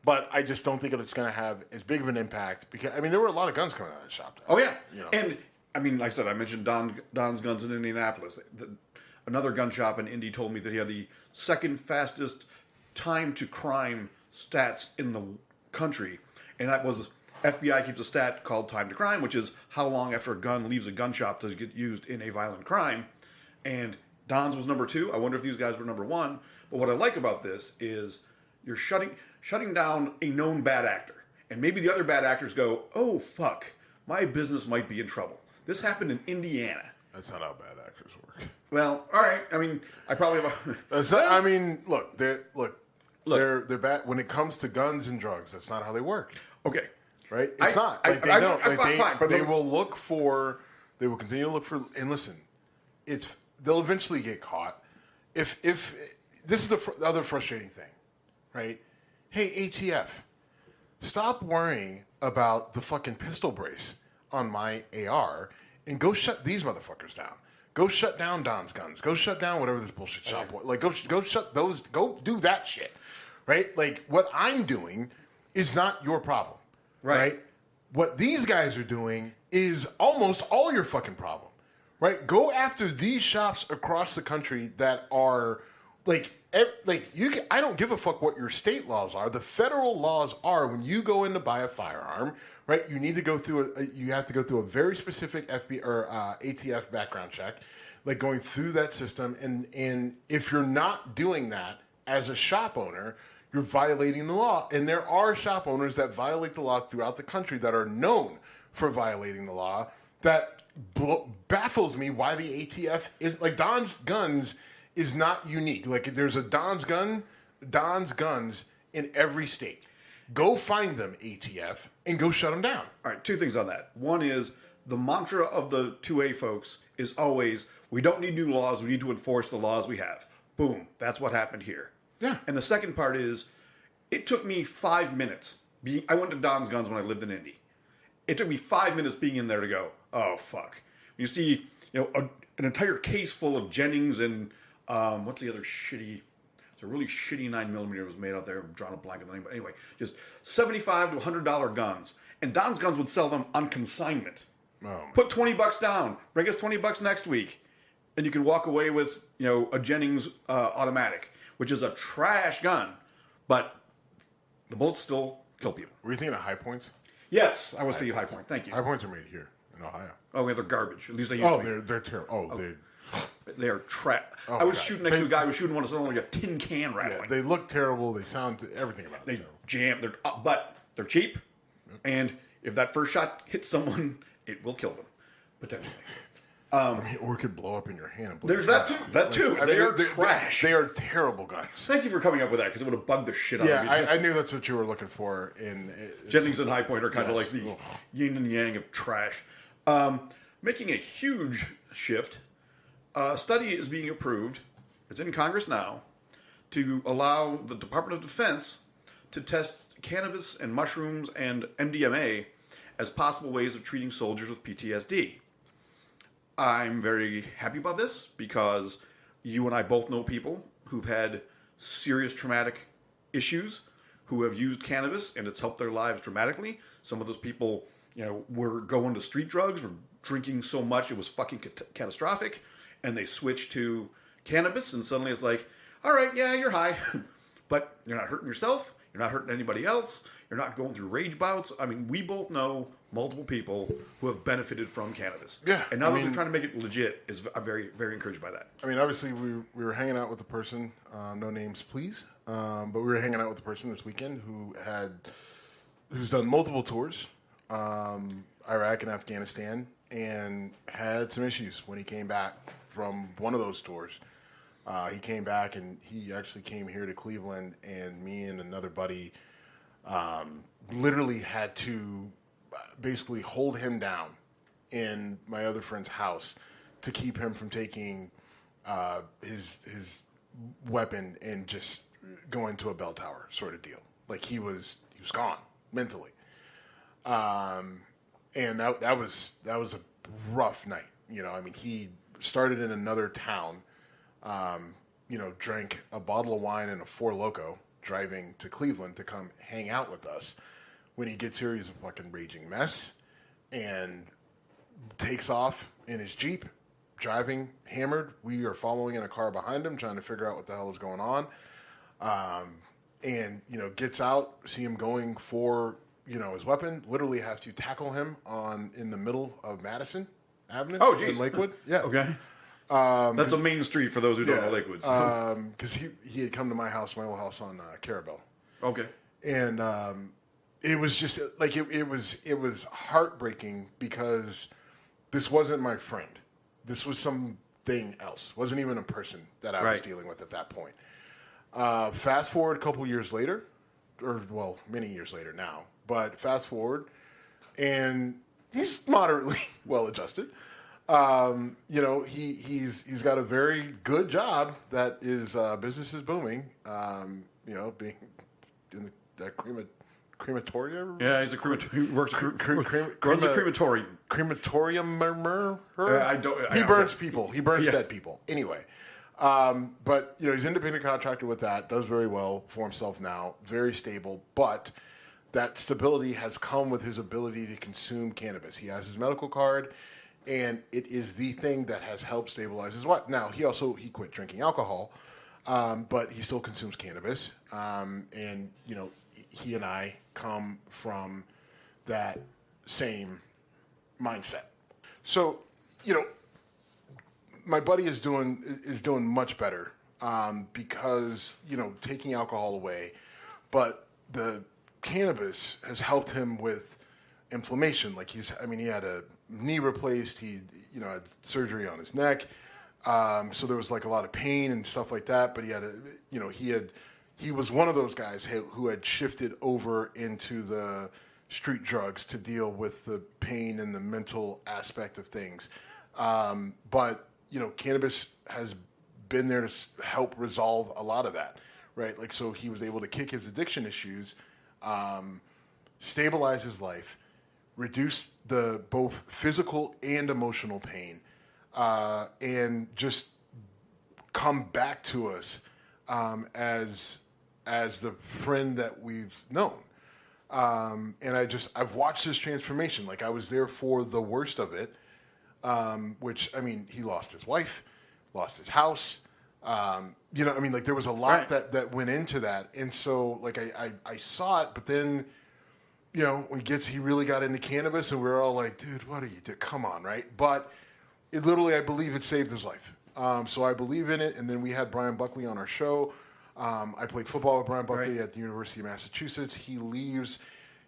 but I just don't think it's going to have as big of an impact because, there were a lot of guns coming out of the shop. Oh, yeah. And, like I said, I mentioned Don's Guns in Indianapolis. Another gun shop in Indy told me that he had the second fastest time to crime stats in the country. And that was, FBI keeps a stat called time to crime, which is how long after a gun leaves a gun shop does it get used in a violent crime. And Don's was number 2. I wonder if these guys were number 1. But what I like about this is you're shutting down a known bad actor. And maybe the other bad actors go, oh, fuck, my business might be in trouble. This happened in Indiana. That's not how bad actors work. Well, all right. I probably have they're bad when it comes to guns and drugs. That's not how they work. Okay. Right? It's not. They don't. They will look for. They will continue to look for. And listen, they'll eventually get caught. If this is the other frustrating thing, right? Hey, ATF, stop worrying about the fucking pistol brace on my AR and go shut these motherfuckers down. Go shut down Don's Guns. Go shut down whatever this bullshit shop was. Like, go shut those. Go do that shit, right? Like, what I'm doing is not your problem, right? What these guys are doing is almost all your fucking problem, right? Go after these shops across the country that are I don't give a fuck what your state laws are. The federal laws are when you go in to buy a firearm, right? You need to go through you have to go through a very specific FBI or ATF background check, like going through that system. And if you're not doing that as a shop owner, you're violating the law. And there are shop owners that violate the law throughout the country that are known for violating the law. That baffles me why the ATF is like Don's Guns is not unique. Like there's a Don's Guns in every state. Go find them, ATF, and go shut them down. All right, two things on that. One is the mantra of the 2A folks is always, we don't need new laws, we need to enforce the laws we have. Boom, that's what happened here. Yeah. And the second part is, it took me 5 minutes. I went to Don's Guns when I lived in Indy. It took me 5 minutes being in there to go, oh, fuck. You see, an entire case full of Jennings and what's the other shitty? It's a really shitty 9mm was made out there. I'm drawing a blank on the name, but anyway, just $75 to $100 guns, and Don's Guns would sell them on consignment. Oh, put $20 down, bring us $20 next week, and you can walk away with a Jennings automatic, which is a trash gun, but the bullets still kill people. Were you thinking of High Points? Yes, I was thinking High Point. Thank you. High Points are made here in Ohio. Oh, yeah, they're garbage. At least they used to be. They're terrible. They are trash. Oh, I was shooting next to a guy who was shooting one of them like a tin can rattling. Yeah, they look terrible. They sound everything about them. They jam. But they're cheap, and if that first shot hits someone, it will kill them potentially. Or it could blow up in your hand. And There's that too. That too. They are trash. They are terrible guns. Thank you for coming up with that because it would have bugged the shit out of me. I knew that's what you were looking for. Jennings and High Point are kind of like the yin and yang of trash. Making a huge shift. A study is being approved. It's in Congress now to allow the Department of Defense to test cannabis and mushrooms and MDMA as possible ways of treating soldiers with PTSD. I'm very happy about this because you and I both know people who've had serious traumatic issues who have used cannabis and it's helped their lives dramatically. Some of those people, were going to street drugs, were drinking so much it was fucking catastrophic, and they switched to cannabis and suddenly it's like, all right, yeah, you're high, but you're not hurting yourself, you're not hurting anybody else, you're not going through rage bouts. I mean, we both know multiple people who have benefited from from Yeah, and now that they're trying to make it legit, I'm very, very encouraged by that. I mean, obviously, we were hanging out with a person, no names, please, but we were hanging out with a person this weekend who's done multiple tours, Iraq and Afghanistan, and had some issues when he came back from one of those tours. He came back and he actually came here to Cleveland, and me and another buddy literally had to basically hold him down in my other friend's house to keep him from taking his weapon and just going to a bell tower sort of deal. Like he was gone mentally, and that was a rough night. I mean, he started in another town. Drank a bottle of wine and a Four Loko, driving to Cleveland to come hang out with us. When he gets here, he's a fucking raging mess and takes off in his Jeep, driving hammered. We are following in a car behind him, trying to figure out what the hell is going on. And gets out, see him going for, his weapon, literally have to tackle him in the middle of Madison Avenue in Lakewood. Yeah. Okay. That's a main street for those who don't know Lakewood. Because he had come to my old house on Carabel. Okay. And it was just like it was heartbreaking because this wasn't my friend. This was something else. Wasn't even a person that I was dealing with at that point. Fast forward a couple years later, many years later now. But fast forward, and he's moderately well adjusted. He's got a very good job that is business is booming. Being in the crematorium. Yeah, he's a crematorium. He works runs a crematorium. Crematorium. He burns people. He burns dead people. Anyway, but he's an independent contractor with that. Does very well for himself now. Very stable, but that stability has come with his ability to consume cannabis. He has his medical card. And it is the thing that has helped stabilize his wife. Now, he quit drinking alcohol, but he still consumes cannabis. And, you know, he and I come from that same mindset. So, you know, my buddy is doing much better because, you know, taking alcohol away, but the cannabis has helped him with inflammation. Like he had a knee replaced. He, you know, had surgery on his neck. So there was like a lot of pain and stuff like that. But he was one of those guys who had shifted over into the street drugs to deal with the pain and the mental aspect of things. But, you know, cannabis has been there to help resolve a lot of that, right? Like, so he was able to kick his addiction issues, stabilize his life, reduce the both physical and emotional pain, and just come back to us as the friend that we've known. And I've watched his transformation. Like, I was there for the worst of it, which, I mean, he lost his wife, lost his house. You know, I mean, like, there was a lot that went into that. And so, like, I saw it, but then, you know, he really got into cannabis, and we were all like, dude, what are you doing? Come on, right? But it literally, I believe it saved his life. So I believe in it. And then we had Brian Buckley on our show. I played football with Brian Buckley at the University of Massachusetts. He leaves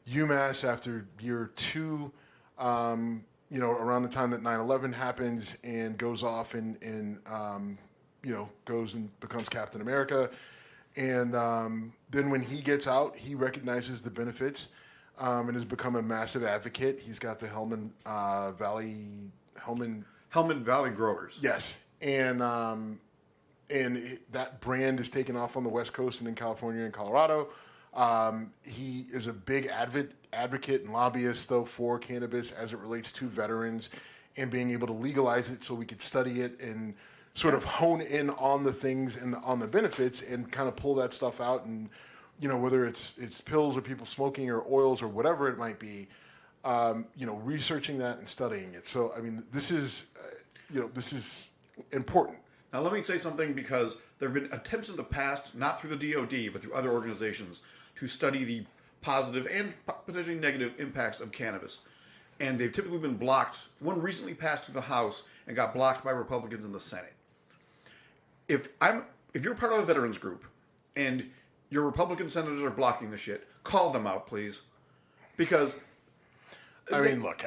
UMass after year 2, you know, around the time that 9/11 happens, and goes off and you know, goes and becomes Captain America. And then when he gets out, he recognizes the benefits and has become a massive advocate. He's got the Hellman Valley Growers. Yes. And that brand is taken off on the West Coast and in California and Colorado. He is a big advocate and lobbyist, though, for cannabis as it relates to veterans and being able to legalize it so we could study it and sort of hone in on the things and on the benefits and kind of pull that stuff out. And, you know, whether it's pills or people smoking or oils or whatever it might be, you know, researching that and studying it. So, I mean, this is important. Now, let me say something, because there have been attempts in the past, not through the DOD, but through other organizations, to study the positive and potentially negative impacts of cannabis. And they've typically been blocked. One recently passed through the House and got blocked by Republicans in the Senate. If you're part of a veterans group and your Republican senators are blocking the shit, call them out, please. Because I mean, look,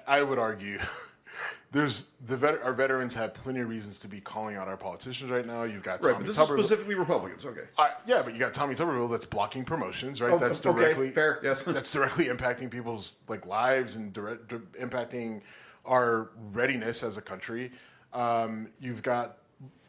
I would argue our veterans have plenty of reasons to be calling out our politicians right now. You've got Tommy but this Tuberville. is specifically Republicans, okay. Yeah, but you got Tommy Tuberville that's blocking promotions, right? That's directly fair, yes. That's directly impacting people's like lives and impacting our readiness as a country. You've got,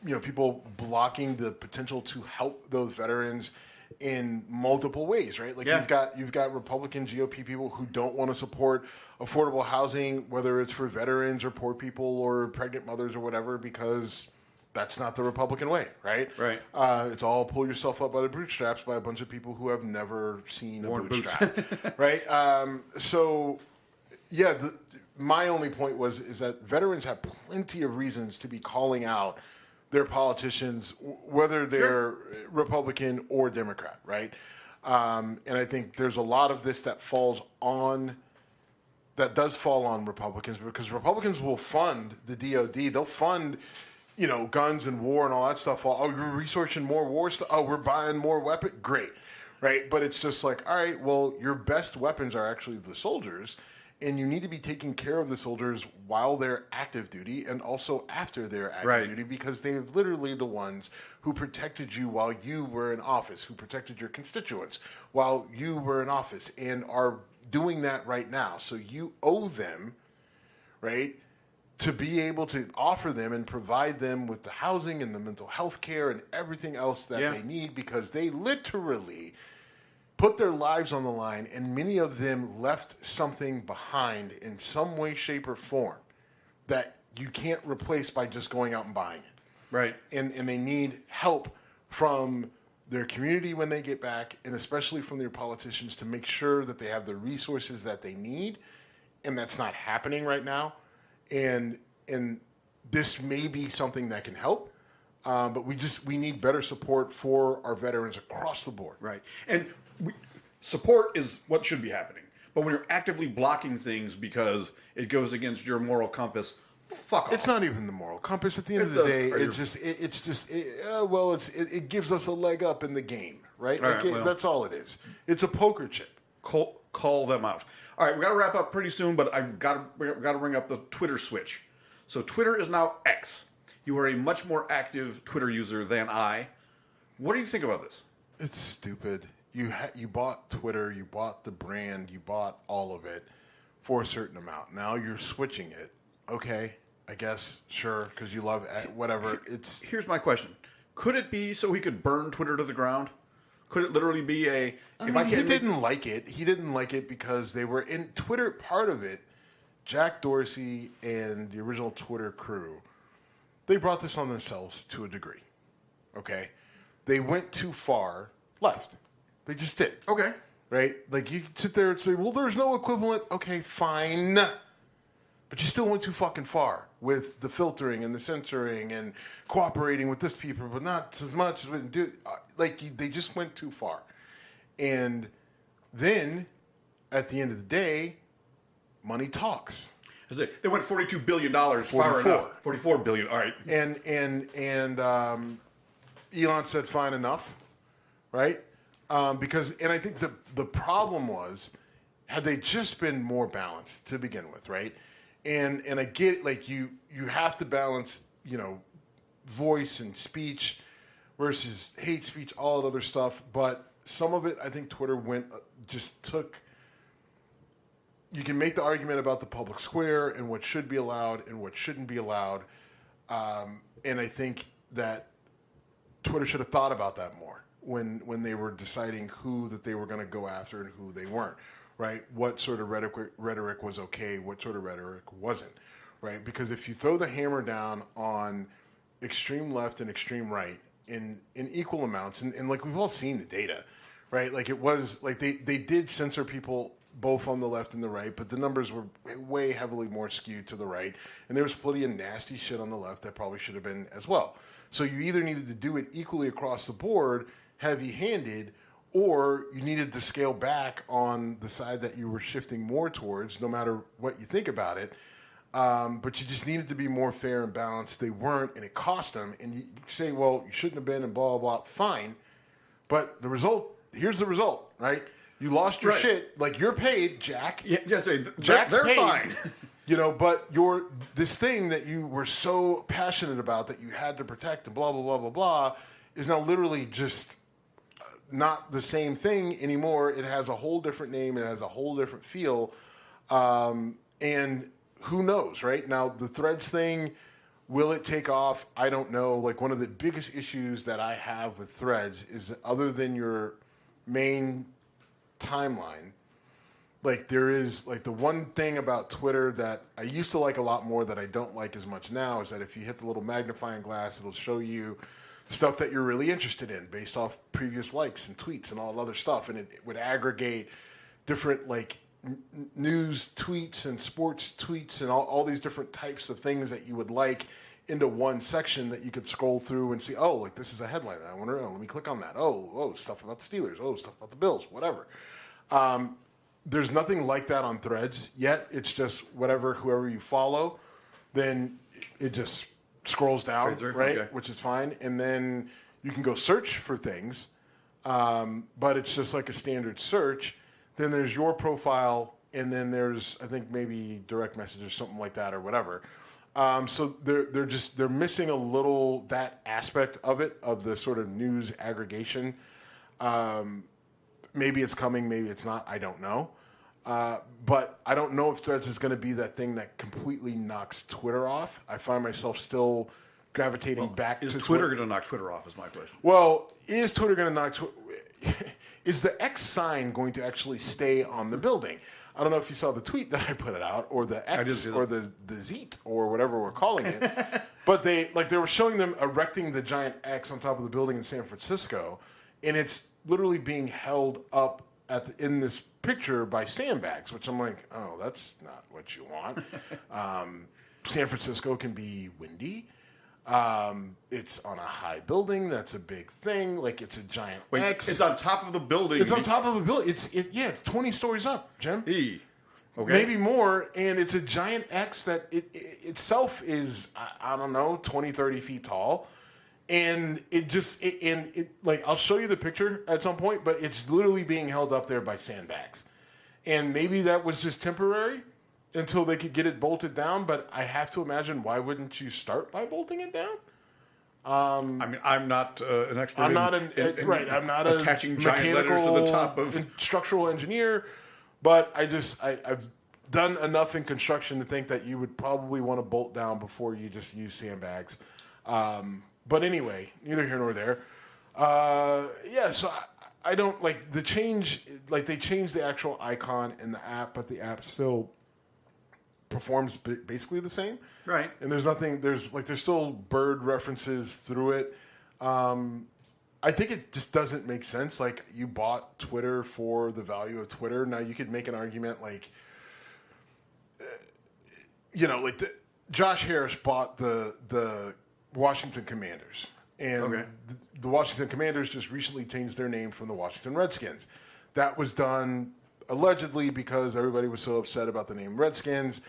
you know, people blocking the potential to help those veterans in multiple ways, right? Like you've got Republican GOP people who don't want to support affordable housing, whether it's for veterans or poor people or pregnant mothers or whatever, because that's not the Republican way, right? Right. It's all pull yourself up by the bootstraps by a bunch of people who have never seen a bootstrap, right? So, yeah, my only point is that veterans have plenty of reasons to be calling out their politicians, whether they're Republican or Democrat, right? And I think there's a lot of this that does fall on Republicans, because Republicans will fund the DOD. They'll fund, you know, guns and war and all that stuff. Oh, you're researching more war stuff. Oh, we're buying more weapons. Great, right? But it's just like, all right, well, your best weapons are actually the soldiers, and you need to be taking care of the soldiers while they're active duty and also after they're active duty, because they're literally the ones who protected you while you were in office, who protected your constituents while you were in office, and are doing that right now. So you owe them, right, to be able to offer them and provide them with the housing and the mental health care and everything else that they need, because they literally put their lives on the line, and many of them left something behind in some way, shape, or form that you can't replace by just going out and buying it. Right. And they need help from their community when they get back, and especially from their politicians, to make sure that they have the resources that they need, and that's not happening right now. And this may be something that can help. But we need better support for our veterans across the board. Right. And support is what should be happening. But when you're actively blocking things because it goes against your moral compass, fuck off. It's not even the moral compass. At the end of the day, it gives us a leg up in the game, right? That's all it is. It's a poker chip. Call them out. All right, we got to wrap up pretty soon, but we got to bring up the Twitter switch. So Twitter is now X. You are a much more active Twitter user than I. What do you think about this? It's stupid. You bought Twitter, you bought the brand, you bought all of it for a certain amount. Now you're switching it. Okay, I guess, sure, because you love it, whatever. Here's my question. Could it be so he could burn Twitter to the ground? Could it literally be he didn't like it. He didn't like it because they were in Twitter. Part of it, Jack Dorsey and the original Twitter crew, they brought this on themselves to a degree. Okay, they went too far left. They just did. Okay. Right? Like, you could sit there and say, well, there's no equivalent. Okay, fine. But you still went too fucking far with the filtering and the censoring and cooperating with this people, but not as much. They just went too far. And then, at the end of the day, money talks. They went $42 billion far enough. $44 billion, all right. And Elon said, fine enough, right? Because I think the problem was, had they just been more balanced to begin with, right? And I get it, like you have to balance, voice and speech versus hate speech, all that other stuff. But some of it, I think Twitter took. You can make the argument about the public square and what should be allowed and what shouldn't be allowed. And I think that Twitter should have thought about that more when they were deciding who that they were going to go after and who they weren't, right? What sort of rhetoric was okay, what sort of rhetoric wasn't, right? Because if you throw the hammer down on extreme left and extreme right in equal amounts, and like we've all seen the data, right? Like it was, like they did censor people both on the left and the right, but the numbers were way heavily more skewed to the right, and there was plenty of nasty shit on the left that probably should have been as well. So you either needed to do it equally across the board, heavy-handed, or you needed to scale back on the side that you were shifting more towards, no matter what you think about it. But you just needed to be more fair and balanced. They weren't, and it cost them. And you say, well, you shouldn't have been, and blah, blah, blah. Fine. But the result, here's the result, right? You lost your shit. Like, you're paid, Jack. Yeah, they're paid, fine. But this thing that you were so passionate about that you had to protect and blah, blah, blah, blah, blah, is now literally just not the same thing anymore. It has a whole different name. It has a whole different feel. And who knows, right? Now, the Threads thing, will it take off? I don't know. Like, one of the biggest issues that I have with Threads is, other than your main timeline, like, there is, like, the one thing about Twitter that I used to like a lot more that I don't like as much now is that if you hit the little magnifying glass, it'll show you stuff that you're really interested in based off previous likes and tweets and all that other stuff. And it would aggregate different, like, news tweets and sports tweets and all these different types of things that you would like into one section that you could scroll through and see, oh, like, this is a headline. I wonder, let me click on that. Oh, stuff about the Steelers. Oh, stuff about the Bills, whatever. There's nothing like that on Threads yet. It's just whoever you follow, then it just scrolls down, right? Okay. Which is fine. And then you can go search for things, but it's just like a standard search. Then there's your profile, and then there's, I think, maybe direct message or something like that or whatever. So they're missing a little that aspect of it, of the sort of news aggregation. Maybe it's coming, maybe it's not. I don't know. But I don't know if Threads is going to be that thing that completely knocks Twitter off. I find myself still gravitating back to Twitter. Is Twitter going to knock Twitter off is my question. Well, is Twitter going to knock is the X sign going to actually stay on the building? I don't know if you saw the tweet that I put it out, or the X, or the Zeet, or whatever we're calling it. But they were showing them erecting the giant X on top of the building in San Francisco, and it's literally being held up in this picture by sandbags, which I'm like, oh, that's not what you want. San Francisco can be windy. It's on a high building. That's a big thing. Like, it's a giant X. It's on top of the building. It's on top of a building. It's 20 stories up, Jim. Okay. Maybe more, and it's a giant X that itself is, I don't know, 20, 30 feet tall. And I'll show you the picture at some point, but it's literally being held up there by sandbags. And maybe that was just temporary until they could get it bolted down, but I have to imagine, why wouldn't you start by bolting it down? I mean, I'm not an expert. I'm not I'm not attaching giant letters to the top of structural engineer, but I've done enough in construction to think that you would probably want to bolt down before you just use sandbags. But anyway, neither here nor there. So I don't like the change. Like, they changed the actual icon in the app, but the app still performs basically the same. Right. And there's nothing. There's still bird references through it. I think it just doesn't make sense. Like, you bought Twitter for the value of Twitter. Now you could make an argument like, Josh Harris bought the Washington Commanders, and the Washington Commanders just recently changed their name from the Washington Redskins. That was done allegedly because everybody was so upset about the name Redskins.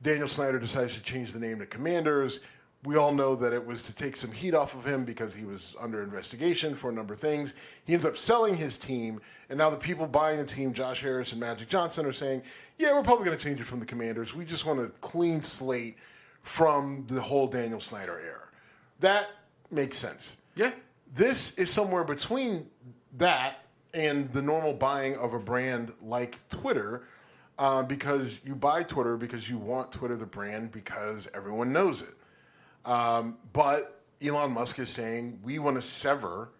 Daniel Snyder decides to change the name to Commanders. We all know that it was to take some heat off of him because he was under investigation for a number of things. He ends up selling his team, and now the people buying the team, Josh Harris and Magic Johnson, are saying, yeah, we're probably going to change it from the Commanders. We just want a clean slate from the whole Daniel Snyder era. That makes sense. Yeah. This is somewhere between that and the normal buying of a brand like Twitter, because you buy Twitter because you want Twitter the brand because everyone knows it. But Elon Musk is saying we want to sever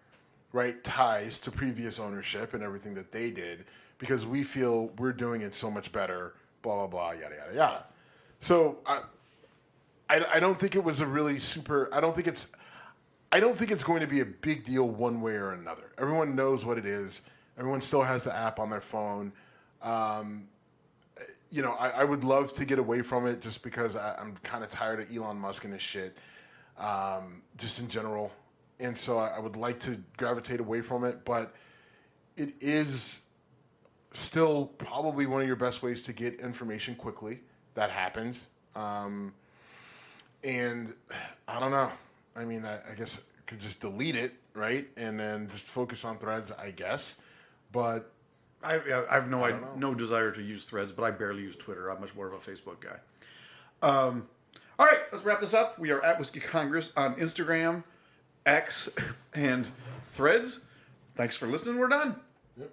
ties to previous ownership and everything that they did because we feel we're doing it so much better, blah, blah, blah, yada, yada, yada. So I don't think it was a really super. I don't think it's going to be a big deal one way or another. Everyone knows what it is. Everyone still has the app on their phone. I would love to get away from it just because I'm kind of tired of Elon Musk and his shit, just in general. And so I would like to gravitate away from it, but it is still probably one of your best ways to get information quickly. That happens. And I don't know. I mean, I guess I could just delete it, right? And then just focus on Threads, I guess. But I have no desire to use Threads, but I barely use Twitter. I'm much more of a Facebook guy. All right, let's wrap this up. We are at Whiskey Congress on Instagram, X, and Threads. Thanks for listening. We're done. Yep.